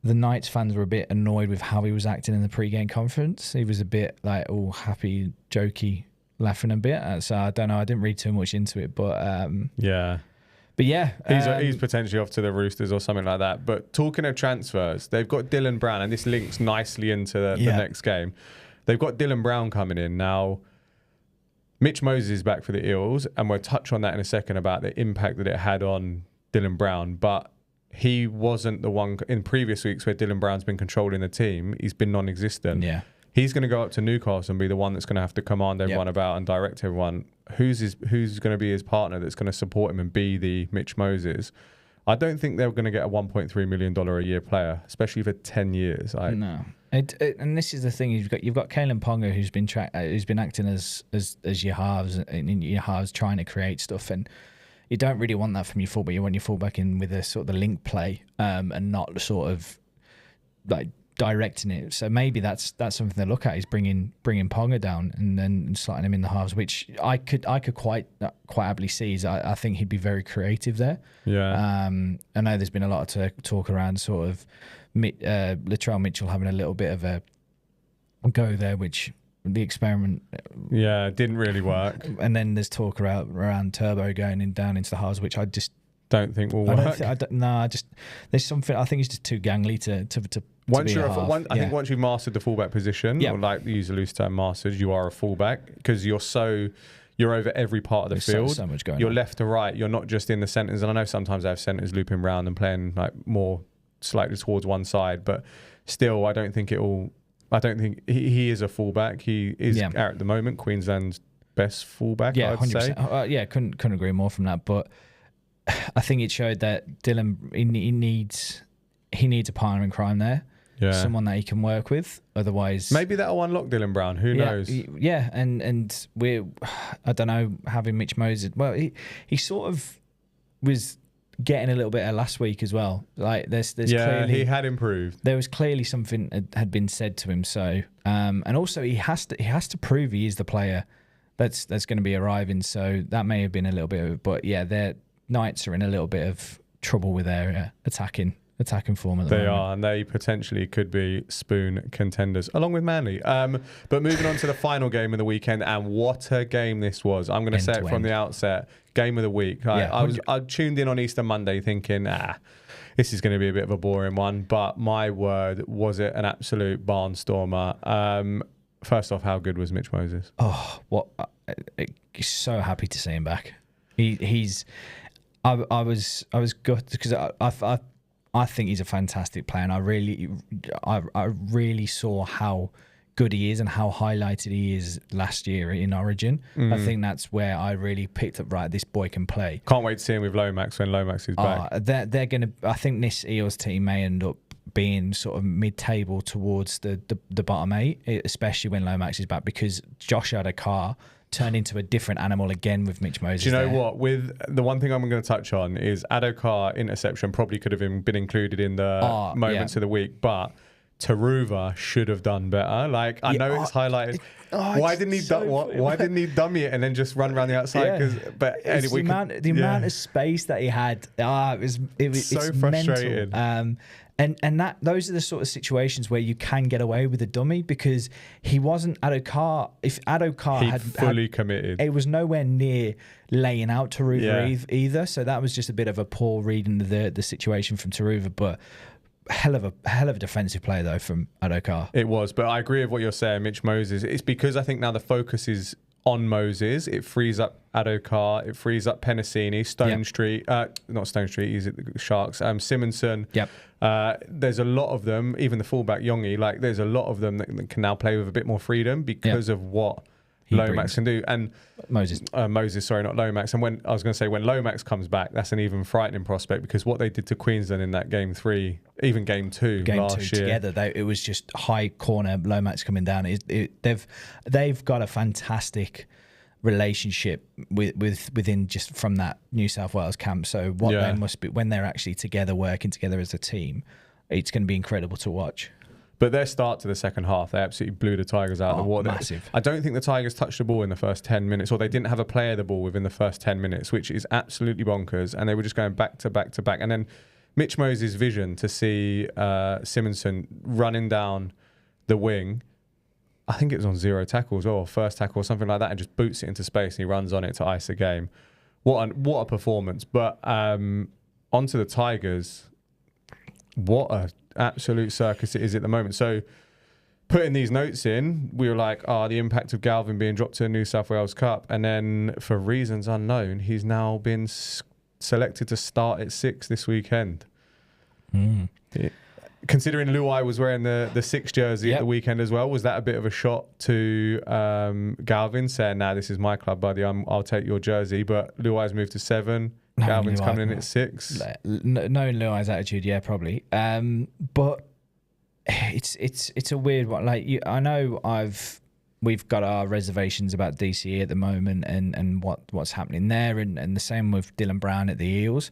Knights fans were a bit annoyed with how he was acting in the pre-game conference. He was a bit like all happy, jokey, laughing a bit. So I don't know. I didn't read too much into it, but he's potentially off to the Roosters or something like that. But talking of transfers, they've got Dylan Brown, and this links nicely into the next game. They've got Dylan Brown coming in now. Mitch Moses is back for the Eels, and we'll touch on that in a second about the impact that it had on Dylan Brown. But he wasn't the one in previous weeks where Dylan Brown's been controlling the team. He's been non-existent. Yeah. He's going to go up to Newcastle and be the one that's going to have to command everyone about and direct everyone. Who's going to be his partner that's going to support him and be the Mitch Moses? I don't think they're going to get a $1.3 million a year player, especially for 10 years. No. And this is the thing: you've got Kalen Ponga, who's been acting as your halves in your halves, trying to create stuff, and you don't really want that from your fullback. You want your fullback in with a sort of the link play, and not sort of like directing it. So maybe that's something to look at, is bringing Ponga down and then slotting him in the halves, which I could quite happily see. I think he'd be very creative there. Yeah. I know there's been a lot of talk around sort of Latrell Mitchell having a little bit of a go there, which the experiment didn't really work. And then there's talk around Turbo going down into the halves, which I just don't think will work. There's something. I think he's just too gangly to once you've mastered the fullback position, or like use a loose term, mastered, you are a fullback because you're over every part of the field. So much going you're on. left to right. You're not just in the centres. And I know sometimes they have centres looping round and playing like more slightly towards one side, but still, I don't think he is a fullback. He is at the moment Queensland's best fullback. Yeah, I'd 100%. Say. Couldn't agree more from that. But I think it showed that Dylan he needs a partner in crime there. Yeah. Someone that he can work with. Otherwise, maybe that'll unlock Dylan Brown. Who knows? Yeah, and I don't know, having Mitch Moses. Well, he sort of was getting a little bit of last week as well. Like there's clearly, he had improved. There was clearly something had been said to him. So and also he has to prove he is the player that's going to be arriving. So that may have been a little bit of, but yeah, their Knights are in a little bit of trouble with their attacking form at the moment. They are, and they potentially could be spoon contenders, along with Manly. But moving on to the final game of the weekend, and what a game this was. I'm going to say it from the outset. Game of the week. I tuned in on Easter Monday thinking, this is going to be a bit of a boring one. But my word, was it an absolute barnstormer. First off, how good was Mitch Moses? Oh, what! So happy to see him back. I was gutted because I think he's a fantastic player, and I really saw how good he is and how highlighted he is last year in Origin. I think that's where I really picked up, right, this boy can play. Can't wait to see him with Lomax when Lomax is back. They're going to, I think this Eels team may end up being sort of mid-table towards the bottom 8, especially when Lomax is back, because Josh Adokar turned into a different animal again with Mitch Moses. Do you know what? With the one thing I'm going to touch on is Adokar interception probably could have been included in the moments of the week, but Taruva should have done better. Like, I know it's highlighted. Why didn't he dummy it and then just run around the outside? But anyway, the amount of space that he had, it's so frustrating. Mental. And those are the sort of situations where you can get away with a dummy, because he wasn't Adokar. If Adokar had fully committed, it was nowhere near laying out Taruva either. So that was just a bit of a poor reading of the situation from Taruva. But hell of a defensive play though from Adokar. It was, but I agree with what you're saying, Mitch Moses. It's because I think now the focus is on Moses. It frees up Adokar, it frees up Penasini, Stone Street, not Stone Street, he's at the Sharks, Simonson. There's a lot of them, even the fullback Yongi, like there's a lot of them that can now play with a bit more freedom because of what Lomax can do. And Moses, sorry, not Lomax. And when I was going to say, when Lomax comes back, that's an even frightening prospect, because what they did to Queensland in that game 3, even game 2 last year together, it was just high corner Lomax coming down. They've got a fantastic relationship within just from that New South Wales camp. So what they must be when they're actually together, working together as a team, it's going to be incredible to watch. But their start to the second half, they absolutely blew the Tigers out of the water. Massive. I don't think the Tigers touched the ball in the first 10 minutes, or they didn't have a player the ball within the first 10 minutes, which is absolutely bonkers. And they were just going back to back to back. And then Mitch Moses' vision to see Simonson running down the wing, I think it was on 0 tackles or first tackle or something like that, and just boots it into space and he runs on it to ice the game. What a performance. But onto the Tigers, what a absolute circus it is at the moment. So putting these notes in, we were like, the impact of Galvin being dropped to the New South Wales Cup, and then for reasons unknown, he's now been selected to start at 6 this weekend. Considering Luai was wearing the 6 jersey at the weekend as well, was that a bit of a shot to Galvin, saying, this is my club, buddy, I'll take your jersey, but Luai's moved to 7, Galvin's coming in at 6. Knowing Luai's attitude, probably. But it's a weird one. Like, I know we've got our reservations about DCE at the moment and what's happening there, and the same with Dylan Brown at the Eels.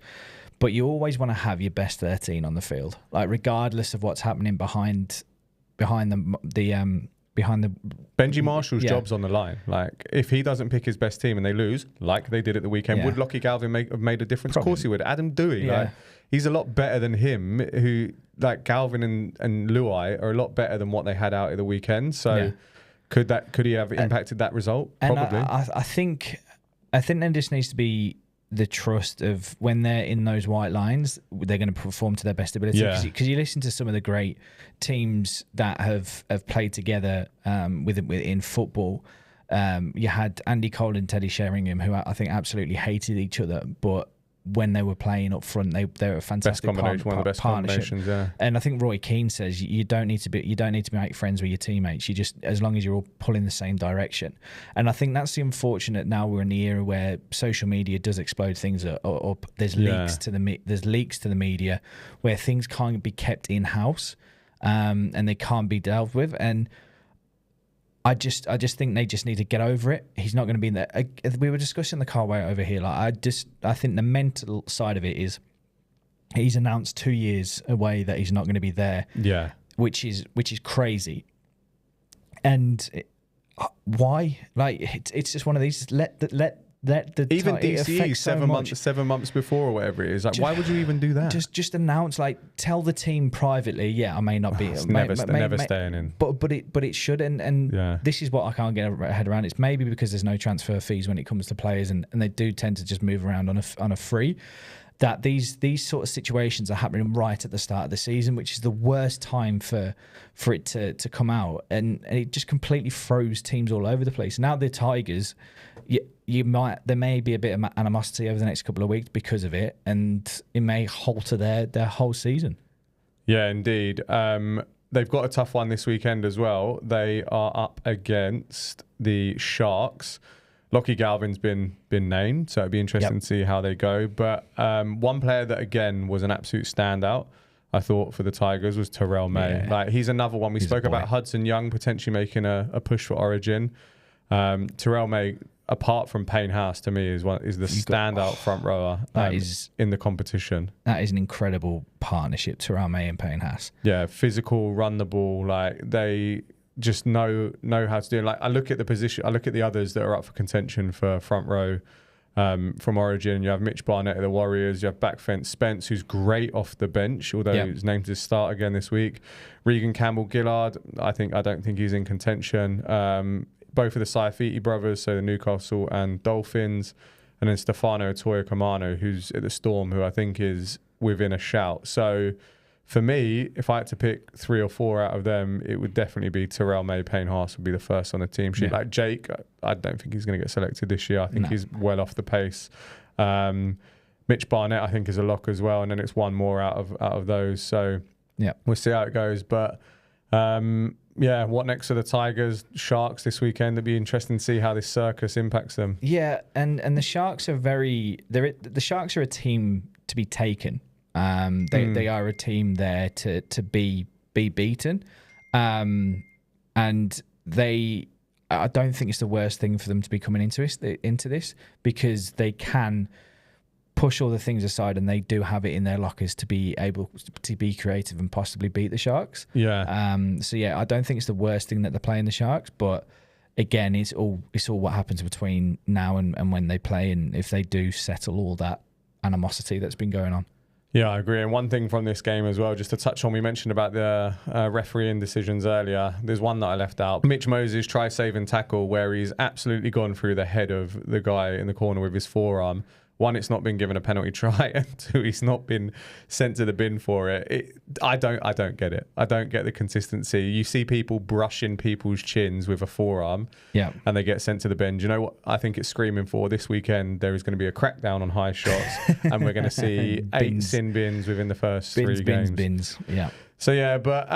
But you always want to have your best 13 on the field, like regardless of what's happening behind the Benji Marshall's job's on the line. Like, if he doesn't pick his best team and they lose, like they did at the weekend, would Lachie Galvin have made a difference? Probably. Of course he would. Adam Dewey, like, he's a lot better than him. Who, like, Galvin and Luai are a lot better than what they had out at the weekend. So could he have impacted that result? Probably. I think there just needs to be the trust of when they're in those white lines, they're going to perform to their best ability. Because you listen to some of the great teams that have played together within football. You had Andy Cole and Teddy Sheringham, who I think absolutely hated each other, but when they were playing up front, they were a fantastic one of the best combinations. Yeah. And I think Roy Keane says you don't need to make friends with your teammates. You just, as long as you're all pulling the same direction. And I think that's the unfortunate. Now we're in the era where social media does explode things up. There's leaks to the media where things can't be kept in house, and they can't be dealt with. And I just think they just need to get over it. He's not going to be in there. We were discussing the car way over here. Like, I think the mental side of it is he's announced 2 years away that he's not going to be there. Yeah, which is crazy. And why? Like, it's just one of these. Let the even DCE 7 months before or whatever it is. Like, why would you even do that? Just announce, like, tell the team privately. I may not be. It's never staying in. But it should. And this is what I can't get a head around. It's maybe because there's no transfer fees when it comes to players, and they do tend to just move around on a free. That these sort of situations are happening right at the start of the season, which is the worst time for it to come out, and it just completely throws teams all over the place. Now the Tigers, there may be a bit of animosity over the next couple of weeks because of it, and it may alter their whole season. Yeah, indeed. they've got a tough one this weekend as well. They are up against the Sharks. Lockie Galvin's been named, so it'd be interesting to see how they go. But one player that, again, was an absolute standout, I thought, for the Tigers was Terrell May. Yeah. Like, he's another one. We spoke about Hudson Young potentially making a push for Origin. Terrell May, apart from Payne House, to me is the standout front rower in the competition. That is an incredible partnership, Terrell May and Payne House. Yeah, physical, run the ball. Like, they just know how to do it. Like, I look at the position, I look at the others that are up for contention for front row from Origin. You have Mitch Barnett of the Warriors. You have back fence Spence, who's great off the bench, although he's named to start again this week. Regan Campbell-Gillard, I don't think he's in contention. Both of the Saifiti brothers, so the Newcastle and Dolphins, and then Stefano Toya-Kamano, who's at the Storm, who I think is within a shout. So for me, if I had to pick 3 or 4 out of them, it would definitely be Terrell May. Payne Haas would be the first on the team sheet. Like Jake, I don't think he's going to get selected this year. I think he's well off the pace. Mitch Barnett, I think, is a lock as well, and then it's one more out of those. So we'll see how it goes. But what next for the Tigers? Sharks this weekend. It'd be interesting to see how this circus impacts them. Yeah, and the Sharks are the Sharks are a team to be taken. They are a team there to be beaten, and I don't think it's the worst thing for them to be coming into this because they can push all the things aside and they do have it in their lockers to be able to be creative and possibly beat the Sharks. I don't think it's the worst thing that they're playing the Sharks, but again, it's all what happens between now and when they play, and if they do settle all that animosity that's been going on. Yeah, I agree. And one thing from this game as well, just to touch on, we mentioned about the refereeing decisions earlier. There's one that I left out. Mitch Moses try save and tackle where he's absolutely gone through the head of the guy in the corner with his forearm. One, it's not been given a penalty try, and two, he's not been sent to the bin for it. I don't get it. I don't get the consistency. You see people brushing people's chins with a forearm, and they get sent to the bin. Do you know what I think it's screaming for? This weekend there is going to be a crackdown on high shots, and we're going to see 8 sin bins within the first 3 games. Bins. Yeah. So but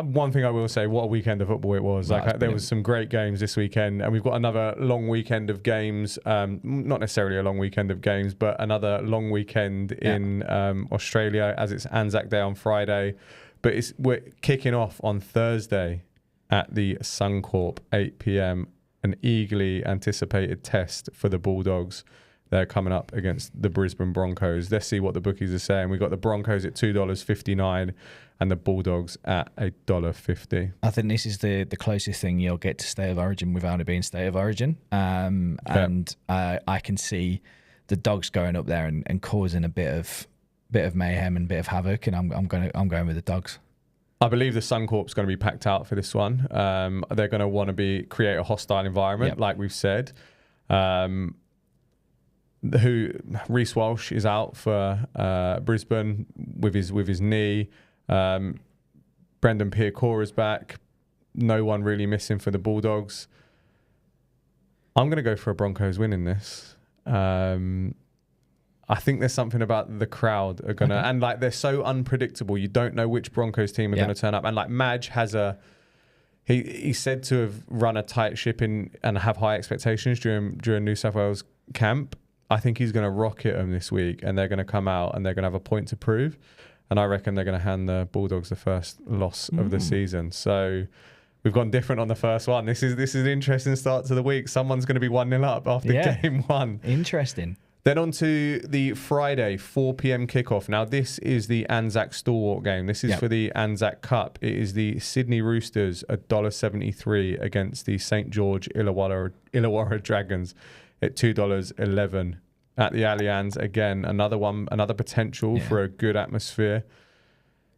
one thing I will say, what a weekend of football it was. There was some great games this weekend, and we've got another long weekend of games. Not necessarily a long weekend of games, but another long weekend in Australia, as it's Anzac Day on Friday. But we're kicking off on Thursday at the Suncorp, 8 p.m. An eagerly anticipated test for the Bulldogs. They're coming up against the Brisbane Broncos. Let's see what the bookies are saying. We've got the Broncos at $2.59 and the Bulldogs at $1.50. I think this is the closest thing you'll get to State of Origin without it being State of Origin. And I can see the Dogs going up there and causing a bit of mayhem and a bit of havoc. And I'm going with the Dogs. I believe the Suncorp's going to be packed out for this one. They're going to want to create a hostile environment, like we've said. Reece Walsh is out for Brisbane with his knee. Brendan Piacora's back. No one really missing for the Bulldogs. I'm going to go for a Broncos win in this. I think there's something about the crowd are going to... And they're so unpredictable. You don't know which Broncos team are going to turn up. And Madge has he's said to have run a tight ship and have high expectations during New South Wales camp. I think he's going to rocket them this week, and they're going to come out and they're going to have a point to prove. And I reckon they're going to hand the Bulldogs the first loss of the season. So we've gone different on the first one. This is an interesting start to the week. Someone's going to be 1-0 up after game 1. Interesting. Then on to the Friday 4 p.m. kickoff. Now, this is the Anzac Stalwart game. This is for the Anzac Cup. It is the Sydney Roosters $1.73 against the St. George Illawarra Dragons at $2.11 at the Allianz. Again, another potential for a good atmosphere.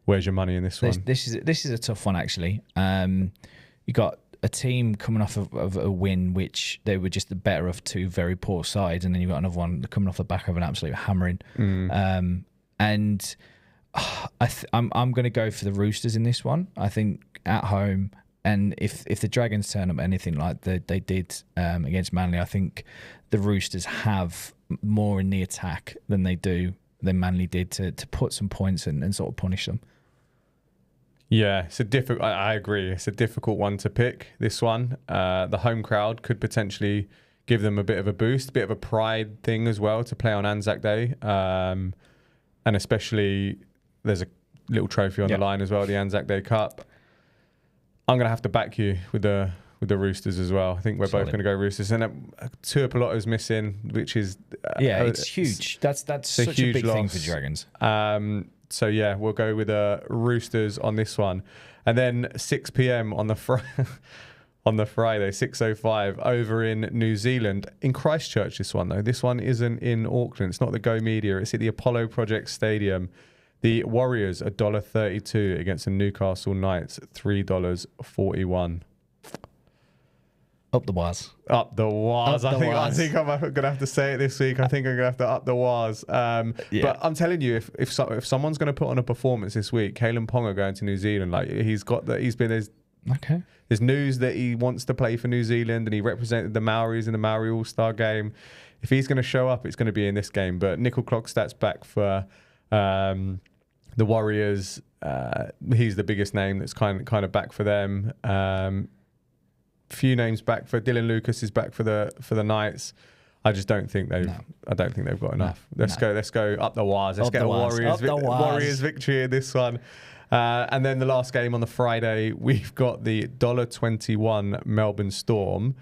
Where's your money in this one? This is a tough one, actually. You got a team coming off of a win, which they were just the better of 2 very poor sides, and then you've got another one coming off the back of an absolute hammering. And I'm going to go for the Roosters in this one. I think at home, and if the Dragons turn up anything like they did against Manly, I think the Roosters have more in the attack than Manly did to put some points and sort of punish them. Yeah, it's a difficult. I agree. It's a difficult one to pick. This one, the home crowd could potentially give them a bit of a boost, a bit of a pride thing as well to play on Anzac Day, and especially there's a little trophy on the line as well, the Anzac Day Cup. I'm gonna have to back you with the Roosters as well. I think we're both gonna go Roosters, and Tuapoloto's missing, which is it's huge. That's such a big thing for Dragons. So yeah, we'll go with Roosters on this one, and then 6 p.m. on the on the Friday, 6:05 over in New Zealand, in Christchurch. This one though, this one isn't in Auckland. It's not the Go Media. It's at the Apollo Project Stadium. The Warriors $1.32 against the Newcastle Knights $3.41. Up the wires. Up the wires. I think I'm gonna have to say it this week. I think I'm gonna have to up the wires. But I'm telling you, if someone's gonna put on a performance this week, Kalen Ponga going to New Zealand. Like he's been there's news that he wants to play for New Zealand, and he represented the Maoris in the Maori All-Star game. If he's going to show up, it's going to be in this game. But Nickel Clockstat's back for the Warriors. He's the biggest name that's kind of back for them. Few names back for Dylan Lucas is back for the Knights. I just don't think they've. No. I don't think they've got enough. Let's go up the wires. Let's get a Warriors victory in this one. And then the last game on the Friday, we've got the $1.21 Melbourne Storm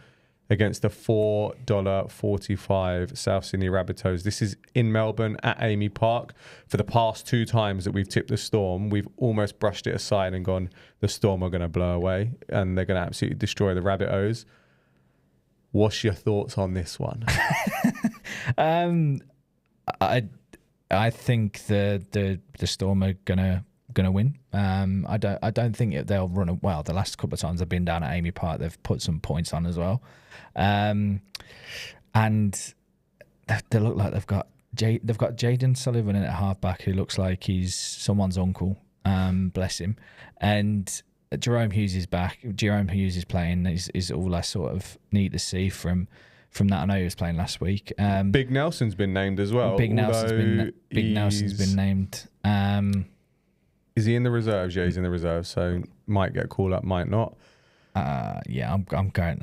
against the $4.45 South Sydney Rabbitohs. This is in Melbourne at Amy Park. For the past 2 times that we've tipped the Storm, we've almost brushed it aside and gone, the Storm are going to blow away and they're going to absolutely destroy the Rabbitohs. What's your thoughts on this one? I think the Storm are gonna win. I don't think they'll run well. The last couple of times they've been down at Amy Park, they've put some points on as well, and they look like they've got Jaden Sullivan in at halfback, who looks like he's someone's uncle. Bless him. And Jerome Hughes is back. Jerome Hughes is playing. Is all I sort of need to see from that. I know he was playing last week. Big Nelson's been named as well. Big Nelson's been named. Is he in the reserves? Yeah, he's in the reserves, so might get called up, might not. Yeah, I'm going.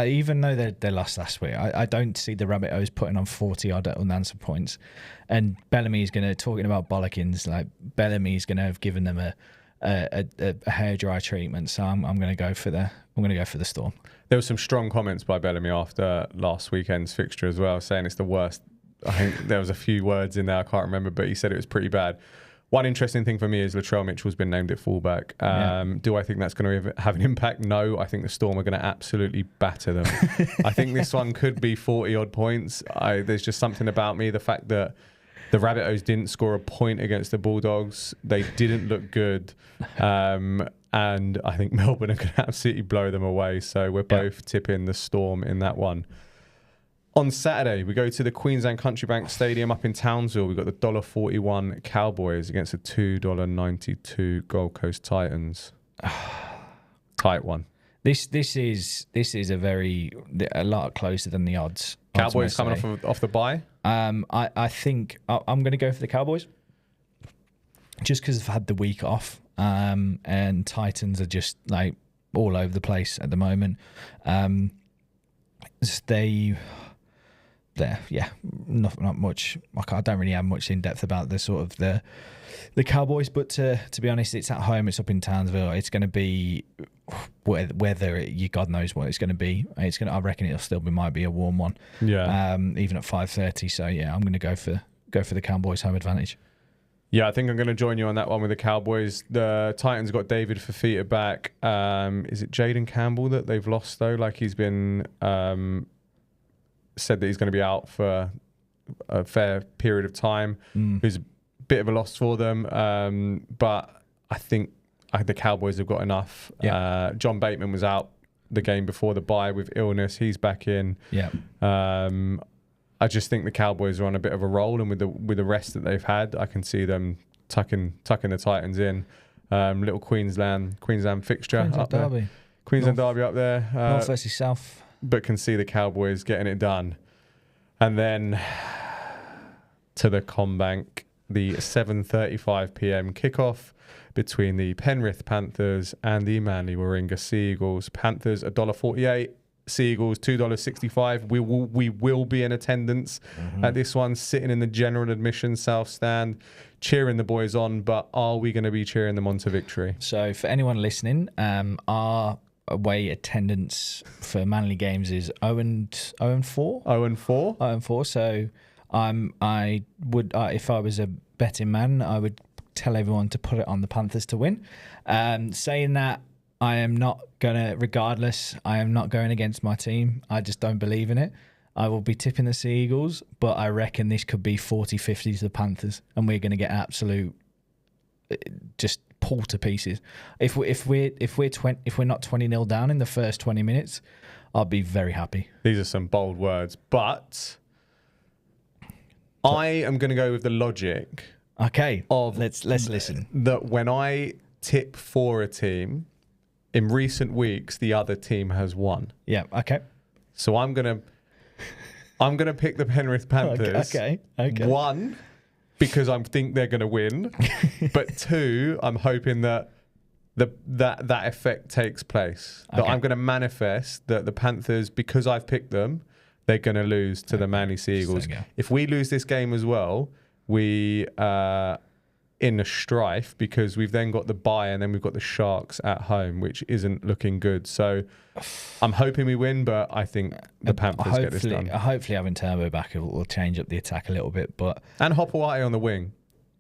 Even though they lost last week, I don't see the Rabbitohs putting on 40 odd unanswered points. And Bellamy's talking about bollockings, like Bellamy's going to have given them a hairdryer treatment. So I'm going to go for the Storm. There were some strong comments by Bellamy after last weekend's fixture as well, saying it's the worst. I think there was a few words in there I can't remember, but he said it was pretty bad. One interesting thing for me is Latrell Mitchell's been named at fullback. Do I think that's going to have an impact? No. I think the Storm are going to absolutely batter them. I think this one could be 40-odd points. There's just something about me. The fact that the Rabbitohs didn't score a point against the Bulldogs. They didn't look good. And I think Melbourne are going to absolutely blow them away. So we're both tipping the Storm in that one. On Saturday, we go to the Queensland Country Bank Stadium up in Townsville. We've got the $1.41 Cowboys against the $2.92 Gold Coast Titans. Tight one. This is a lot closer than the odds. Cowboys coming off the bye. I think I'm going to go for the Cowboys, just because they've had the week off, and Titans are just like all over the place at the moment. Not much. I don't really have much in depth about the sort of the Cowboys, but to be honest, it's at home. It's up in Townsville. It's going to be God knows what it's going to be. I reckon might be a warm one. Yeah. Even at 5:30. So yeah, I'm going to go for the Cowboys home advantage. Yeah, I think I'm going to join you on that one with the Cowboys. The Titans got David Fafita back. Is it Jaden Campbell that they've lost though? Like he's been said that he's going to be out for a fair period of time. Who's a bit of a loss for them. But I think the Cowboys have got enough. Yeah. John Bateman was out the game before the bye with illness. He's back in. Yeah. I just think the Cowboys are on a bit of a roll, and with the rest that they've had, I can see them tucking the Titans in. Little Queensland fixture up Derby. there. Queensland Derby up there. North versus South. But can see the Cowboys getting it done. And then to the Combank the 7:35 p.m. kickoff between the Penrith Panthers and the Manly Warringah Sea Eagles. Panthers $1.48. Sea Eagles $2.65. We will be in attendance at this one, sitting in the general admission south stand, cheering the boys on. But are we going to be cheering them on to victory? So for anyone listening, our away attendance for Manly games is 0-4. 0-4. 0-4. So I would, if I was a betting man, I would tell everyone to put it on the Panthers to win. Saying that, I am not going to, regardless, I am not going against my team. I just don't believe in it. I will be tipping the Sea Eagles, but I reckon this could be 40-50 to the Panthers, and we're going to get absolute, just pulled to pieces. If we're not 20-0 down in the first 20 minutes, I'll be very happy. These are some bold words, but I am going to go with the logic. Okay, let's listen. That when I tip for a team, in recent weeks, the other team has won. Yeah. Okay. So I'm gonna pick the Penrith Panthers. Okay. One, because I think they're gonna win, but two, I'm hoping that that effect takes place. That I'm gonna manifest that the Panthers, because I've picked them, they're gonna lose to the Manly Sea Eagles. If we lose this game as well, we in a strife, because we've then got the bye and then we've got the Sharks at home, which isn't looking good. So I'm hoping we win, but I think the Panthers get this done. Hopefully having Turbo back will change up the attack a little bit. And Hopewati on the wing,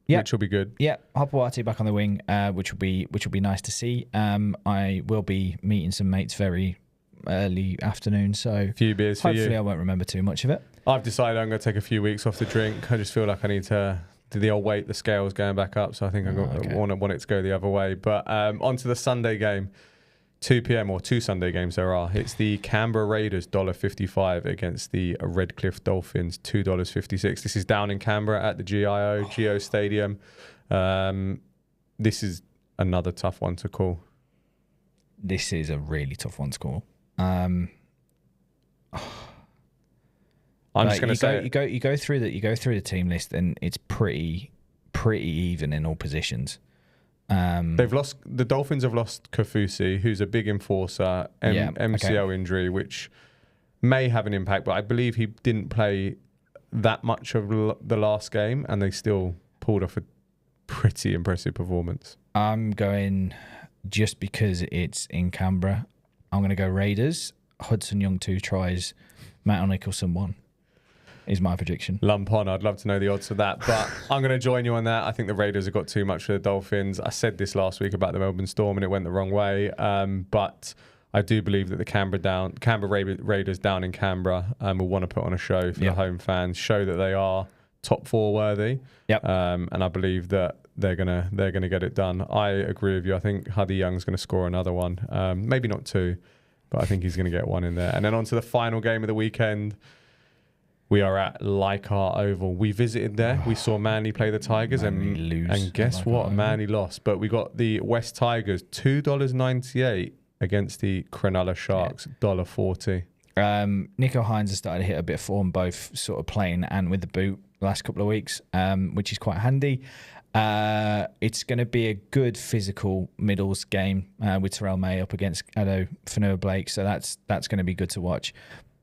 which will be good. Yeah, Hopewati back on the wing, which will be nice to see. I will be meeting some mates very early afternoon, so a few beers for you. Hopefully I won't remember too much of it. I've decided I'm going to take a few weeks off the drink. I just feel like I need to do the old weight. The scale's going back up, so I think I want it to go the other way. But on to the Sunday game, 2 p.m. or two Sunday games there are. It's the Canberra Raiders $1.55 against the Redcliffe Dolphins $2.56. This is down in Canberra at the Geo Stadium. This is another tough one to call. This is a really tough one to call. I'm just going to say you go through the team list and it's pretty even in all positions. The Dolphins have lost Kafusi, who's a big enforcer, MCL injury, which may have an impact, but I believe he didn't play that much of the last game, and they still pulled off a pretty impressive performance. I'm going, just because it's in Canberra, I'm going to go Raiders. Hudson Young 2 tries, Matt Nicholson 1. Is my prediction. Lump on. I'd love to know the odds of that, but I'm going to join you on that. I think the Raiders have got too much for the Dolphins. I said this last week about the Melbourne Storm and it went the wrong way, but I do believe that the Canberra Raiders down in Canberra will want to put on a show for the home fans, show that they are top four worthy. And I believe that they're gonna get it done. I agree with you. I think Huddy Young's going to score another one, maybe not two, but I think he's going to get one in there. And then on to the final game of the weekend. We are at Leichhardt Oval. We visited there. We saw Manly play the Tigers, and guess what? Manly lost. But we got the West Tigers $2.98 against the Cronulla Sharks $1.40. Nico Hines has started to hit a bit of form, both sort of playing and with the boot the last couple of weeks, which is quite handy. It's going to be a good physical middles game with Terrell May up against Ado Fanua-Blake, so that's going to be good to watch.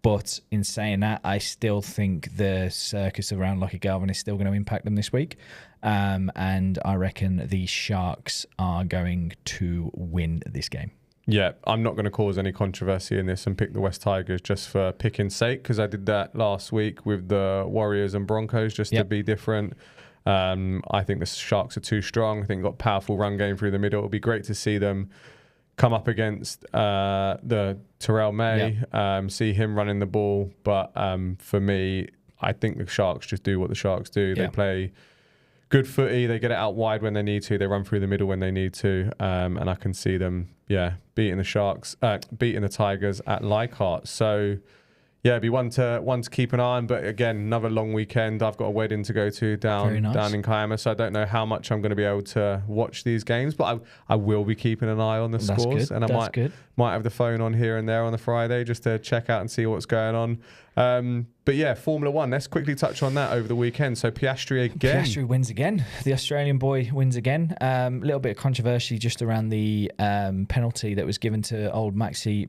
But in saying that, I still think the circus around Lucky Galvin is still going to impact them this week. And I reckon the Sharks are going to win this game. Yeah, I'm not going to cause any controversy in this and pick the West Tigers just for picking's sake, because I did that last week with the Warriors and Broncos just to be different. I think the Sharks are too strong. I think they've got a powerful run game through the middle. It'll be great to see them come up against the Terrell May, see him running the ball. But for me, I think the Sharks just do what the Sharks do. They play good footy. They get it out wide when they need to. They run through the middle when they need to. And I can see them, beating the Tigers at Leichhardt. So, it'd be one to keep an eye on. But again, another long weekend. I've got a wedding to go to down in Kiama, so I don't know how much I'm going to be able to watch these games. But I will be keeping an eye on the scores, and I might have the phone on here and there on the Friday just to check out and see what's going on. But yeah, Formula One. Let's quickly touch on that over the weekend. So Piastri again. Piastri wins again. The Australian boy wins again. A little bit of controversy just around the penalty that was given to old Maxi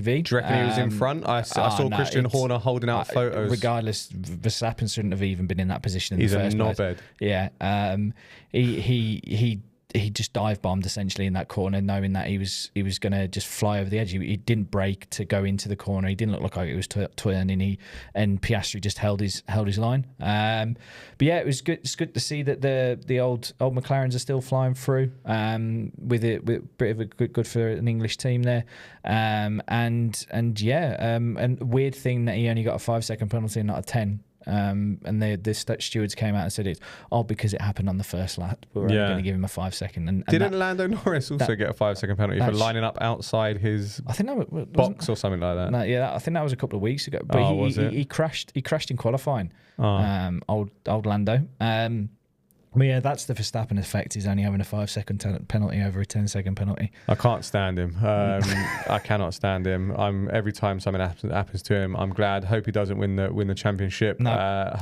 V. Do you reckon he was in front? I saw Christian Horner holding out photos. Regardless, Verstappen shouldn't have even been in that position in He's the first place. He's a knobhead. Yeah. He just dive bombed essentially in that corner, knowing that he was going to just fly over the edge. He didn't brake to go into the corner. He didn't look like it was turning. And Piastri just held his line. But yeah, it was good. It's good to see that the old McLarens are still flying through. With a bit of a good for an English team there. And weird thing that he only got a 5-second penalty and not a 10. And the stewards came out and said it's because it happened on the first lap. We're only going to give him a 5-second. And didn't Lando Norris also get a 5-second penalty for lining up outside his box or something like that? No, I think that was a couple of weeks ago. But he crashed in qualifying. Old Lando. But yeah, that's the Verstappen effect. He's only having a 5-second penalty over a 10-second penalty. I can't stand him. I cannot stand him. Every time something happens to him, I'm glad. Hope he doesn't win the championship. No. I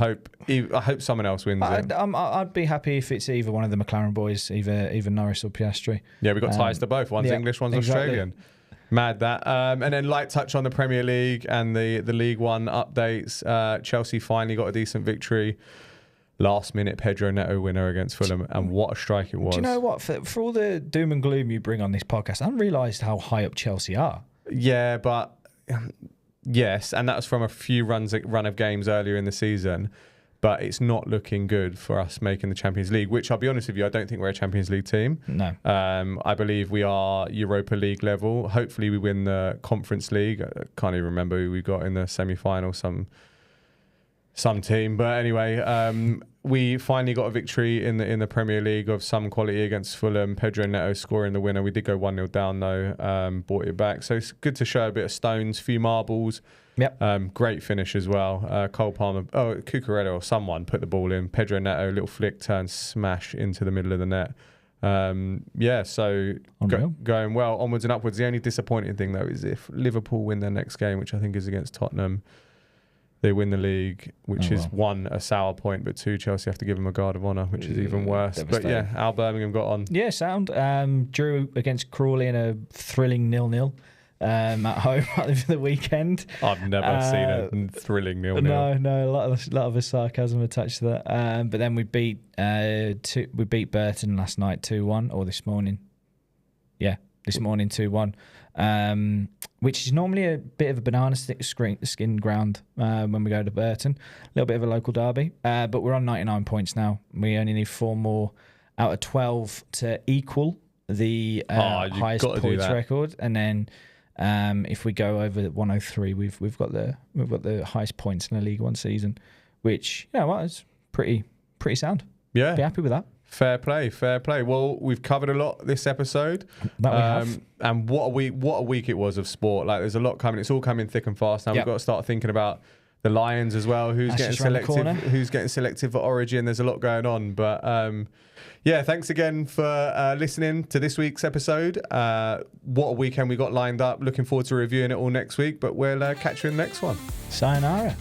hope someone else wins it. I'd be happy if it's either one of the McLaren boys, either Norris or Piastri. Yeah, we've got ties to both. One's English, one's Australian. Mad that. And then light touch on the Premier League and the League One updates. Chelsea finally got a decent victory. Last minute Pedro Neto winner against Fulham, and what a strike it was. Do you know what? For all the doom and gloom you bring on this podcast, I haven't realised how high up Chelsea are. Yeah, but yes, and that was from a few run of games earlier in the season. But it's not looking good for us making the Champions League, which I'll be honest with you, I don't think we're a Champions League team. No. I believe we are Europa League level. Hopefully we win the Conference League. I can't even remember who we got in the semi-final, some team. But anyway, we finally got a victory in the Premier League of some quality against Fulham. Pedro Neto scoring the winner. We did go 1-0 down though, brought it back. So it's good to show a bit of stones, few marbles. Yep. Great finish as well. Cole Palmer, Cucurella or someone put the ball in. Pedro Neto, little flick, turn, smash into the middle of the net. So going well, onwards and upwards. The only disappointing thing though is if Liverpool win their next game, which I think is against Tottenham, they win the league, which is one, a sour point, but two, Chelsea have to give them a guard of honour, which is even worse. But yeah, Al Birmingham got on. Yeah, sound. Drew against Crawley in a thrilling 0-0 at home over the weekend. I've never seen a thrilling 0-0. No, a lot of a sarcasm attached to that. But then we beat Burton last night 2-1, or this morning. Yeah, this morning 2-1. Which is normally a bit of a banana skin ground when we go to Burton. A little bit of a local derby. But we're on 99 points now. We only need 4 more out of 12 to equal the highest points record. And then if we go over 103, we've got the highest points in the League One season, which is pretty sound. Yeah, be happy with that. Fair play. Well, we've covered a lot this episode. That we have. And what a week it was of sport. Like, there's a lot coming. It's all coming thick and fast. Now we've got to start thinking about the Lions as well. Who's getting selective for Origin? There's a lot going on. But thanks again for listening to this week's episode. What a weekend we got lined up. Looking forward to reviewing it all next week. But we'll catch you in the next one. Sayonara.